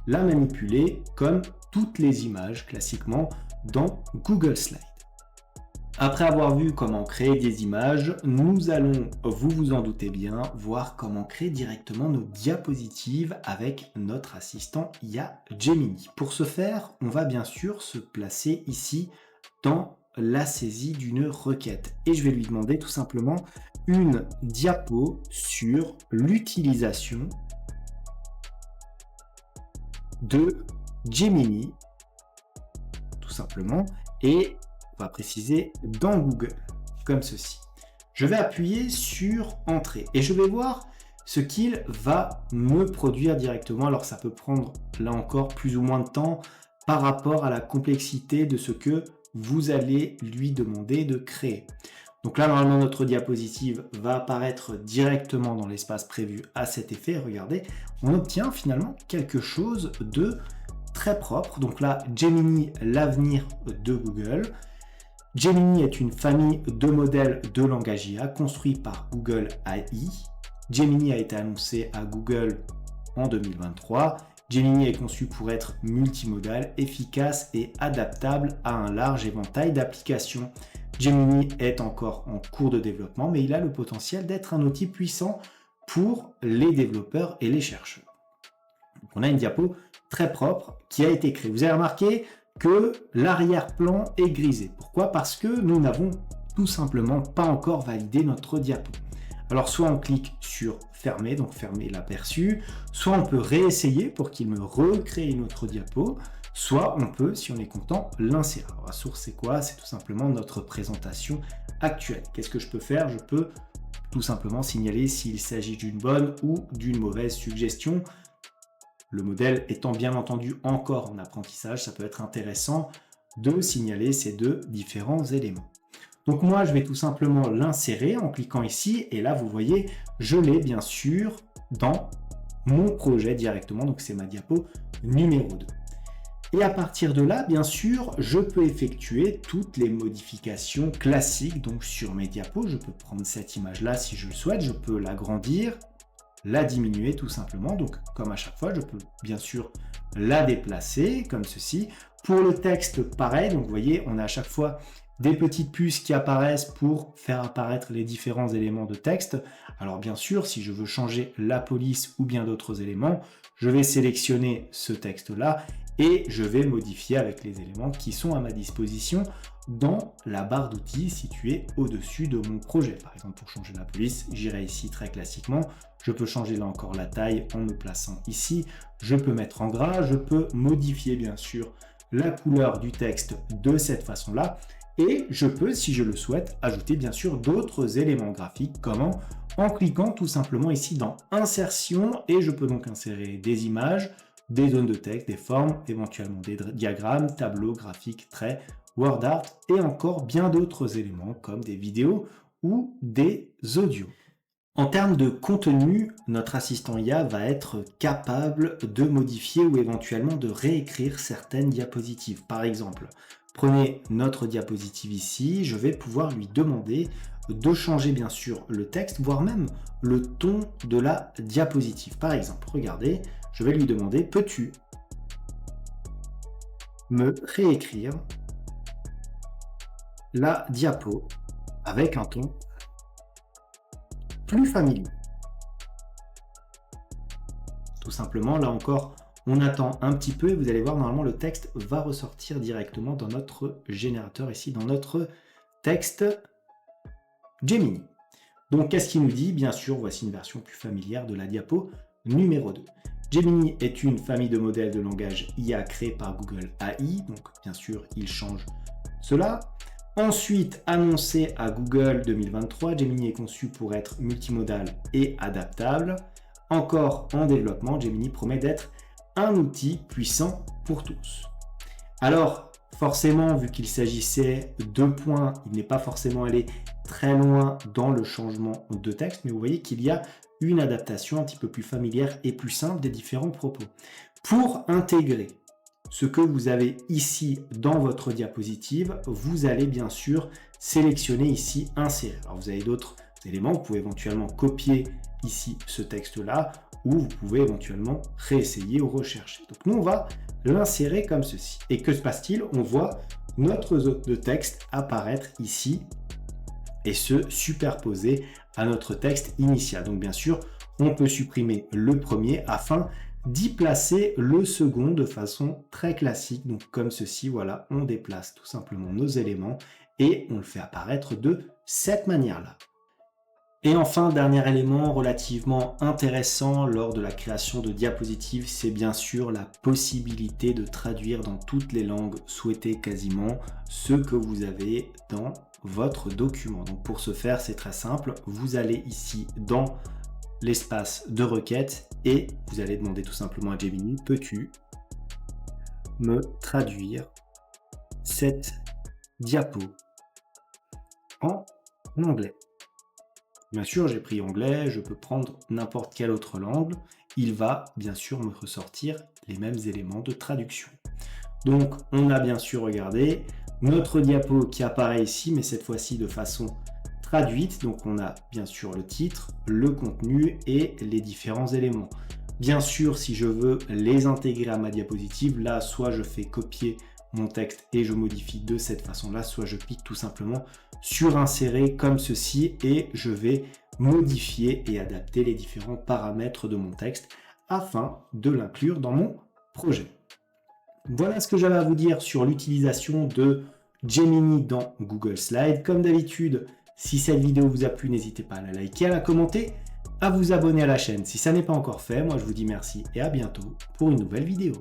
Speaker 1: la manipuler comme toutes les images classiquement dans Google Slides. Après avoir vu comment créer des images, nous allons, vous vous en doutez bien, voir comment créer directement nos diapositives avec notre assistant IA Gemini. Pour ce faire, on va bien sûr se placer ici dans la saisie d'une requête. Et je vais lui demander tout simplement une diapo sur l'utilisation de Gemini, tout simplement, et on va préciser dans Google, comme ceci. Je vais appuyer sur Entrée et je vais voir ce qu'il va me produire directement. Alors ça peut prendre là encore plus ou moins de temps par rapport à la complexité de ce que vous allez lui demander de créer. Donc là, normalement, notre diapositive va apparaître directement dans l'espace prévu à cet effet. Regardez, on obtient finalement quelque chose de très propre. Donc là, Gemini, l'avenir de Google. Gemini est une famille de modèles de langage IA construit par Google AI. Gemini a été annoncé à Google en 2023. Gemini est conçu pour être multimodal, efficace et adaptable à un large éventail d'applications. Gemini est encore en cours de développement, mais il a le potentiel d'être un outil puissant pour les développeurs et les chercheurs. Donc on a une diapo très propre qui a été créée. Vous avez remarqué que l'arrière-plan est grisé. Pourquoi? Parce que nous n'avons tout simplement pas encore validé notre diapo. Alors soit on clique sur fermer, donc fermer l'aperçu, soit on peut réessayer pour qu'il me recrée une autre diapo, soit on peut, si on est content, l'insérer. Alors la source c'est quoi? C'est tout simplement notre présentation actuelle. Qu'est-ce que je peux faire? Je peux tout simplement signaler s'il s'agit d'une bonne ou d'une mauvaise suggestion. Le modèle étant bien entendu encore en apprentissage, ça peut être intéressant de signaler ces deux différents éléments. Donc moi, je vais tout simplement l'insérer en cliquant ici. Et là, vous voyez, je l'ai bien sûr dans mon projet directement. Donc c'est ma diapo numéro 2. Et à partir de là, bien sûr, je peux effectuer toutes les modifications classiques. Donc sur mes diapos, je peux prendre cette image-là si je le souhaite. Je peux l'agrandir, la diminuer tout simplement. Donc comme à chaque fois, je peux bien sûr la déplacer comme ceci. Pour le texte, pareil. Donc vous voyez, on a à chaque fois des petites puces qui apparaissent pour faire apparaître les différents éléments de texte. Alors bien sûr, si je veux changer la police ou bien d'autres éléments, je vais sélectionner ce texte-là et je vais modifier avec les éléments qui sont à ma disposition dans la barre d'outils située au-dessus de mon projet. Par exemple, pour changer la police, j'irai ici très classiquement. Je peux changer là encore la taille en me plaçant ici. Je peux mettre en gras, je peux modifier bien sûr la couleur du texte de cette façon-là. Et je peux, si je le souhaite, ajouter bien sûr d'autres éléments graphiques. Comment? En cliquant tout simplement ici dans Insertion, et je peux donc insérer des images, des zones de texte, des formes, éventuellement des diagrammes, tableaux, graphiques, traits, word art, et encore bien d'autres éléments comme des vidéos ou des audios. En termes de contenu, notre assistant IA va être capable de modifier ou éventuellement de réécrire certaines diapositives. Par exemple, prenez notre diapositive ici, je vais pouvoir lui demander de changer bien sûr le texte, voire même le ton de la diapositive. Par exemple, regardez, je vais lui demander, peux-tu me réécrire la diapo avec un ton plus familier. Tout simplement, là encore, on attend un petit peu et vous allez voir, normalement, le texte va ressortir directement dans notre générateur, ici, dans notre texte Gemini. Donc, qu'est-ce qu'il nous dit? Bien sûr, voici une version plus familière de la diapo numéro 2. Gemini est une famille de modèles de langage IA créée par Google AI, donc bien sûr, il change cela. Ensuite, annoncé à Google 2023, Gemini est conçu pour être multimodal et adaptable. Encore en développement, Gemini promet d'être un outil puissant pour tous. Alors, forcément, vu qu'il s'agissait de points, il n'est pas forcément allé très loin dans le changement de texte, mais vous voyez qu'il y a une adaptation un petit peu plus familière et plus simple des différents propos. Pour intégrer ce que vous avez ici dans votre diapositive, vous allez bien sûr sélectionner ici Insérer. Alors vous avez d'autres éléments, vous pouvez éventuellement copier ici ce texte-là, ou vous pouvez éventuellement réessayer ou rechercher. Donc nous, on va l'insérer comme ceci. Et que se passe-t-il? On voit notre zone de texte apparaître ici et se superposer à notre texte initial. Donc bien sûr, on peut supprimer le premier afin d'y placer le second de façon très classique. Donc comme ceci, voilà, on déplace tout simplement nos éléments et on le fait apparaître de cette manière-là. Et enfin, dernier élément relativement intéressant lors de la création de diapositives, c'est bien sûr la possibilité de traduire dans toutes les langues souhaitées quasiment ce que vous avez dans votre document. Donc pour ce faire, c'est très simple, vous allez ici dans l'espace de requête et vous allez demander tout simplement à Gemini, peux-tu me traduire cette diapo en anglais? Bien sûr, j'ai pris anglais, je peux prendre n'importe quelle autre langue. Il va bien sûr me ressortir les mêmes éléments de traduction. Donc, on a bien sûr regardé notre diapo qui apparaît ici, mais cette fois-ci de façon traduite. Donc, on a bien sûr le titre, le contenu et les différents éléments. Bien sûr, si je veux les intégrer à ma diapositive, là, soit je fais copier mon texte et je modifie de cette façon-là, soit je clique tout simplement sur Insérer comme ceci et je vais modifier et adapter les différents paramètres de mon texte afin de l'inclure dans mon projet. Voilà ce que j'avais à vous dire sur l'utilisation de Gemini dans Google Slides. Comme d'habitude, si cette vidéo vous a plu, n'hésitez pas à la liker, à la commenter, à vous abonner à la chaîne si ça n'est pas encore fait. Moi, je vous dis merci et à bientôt pour une nouvelle vidéo.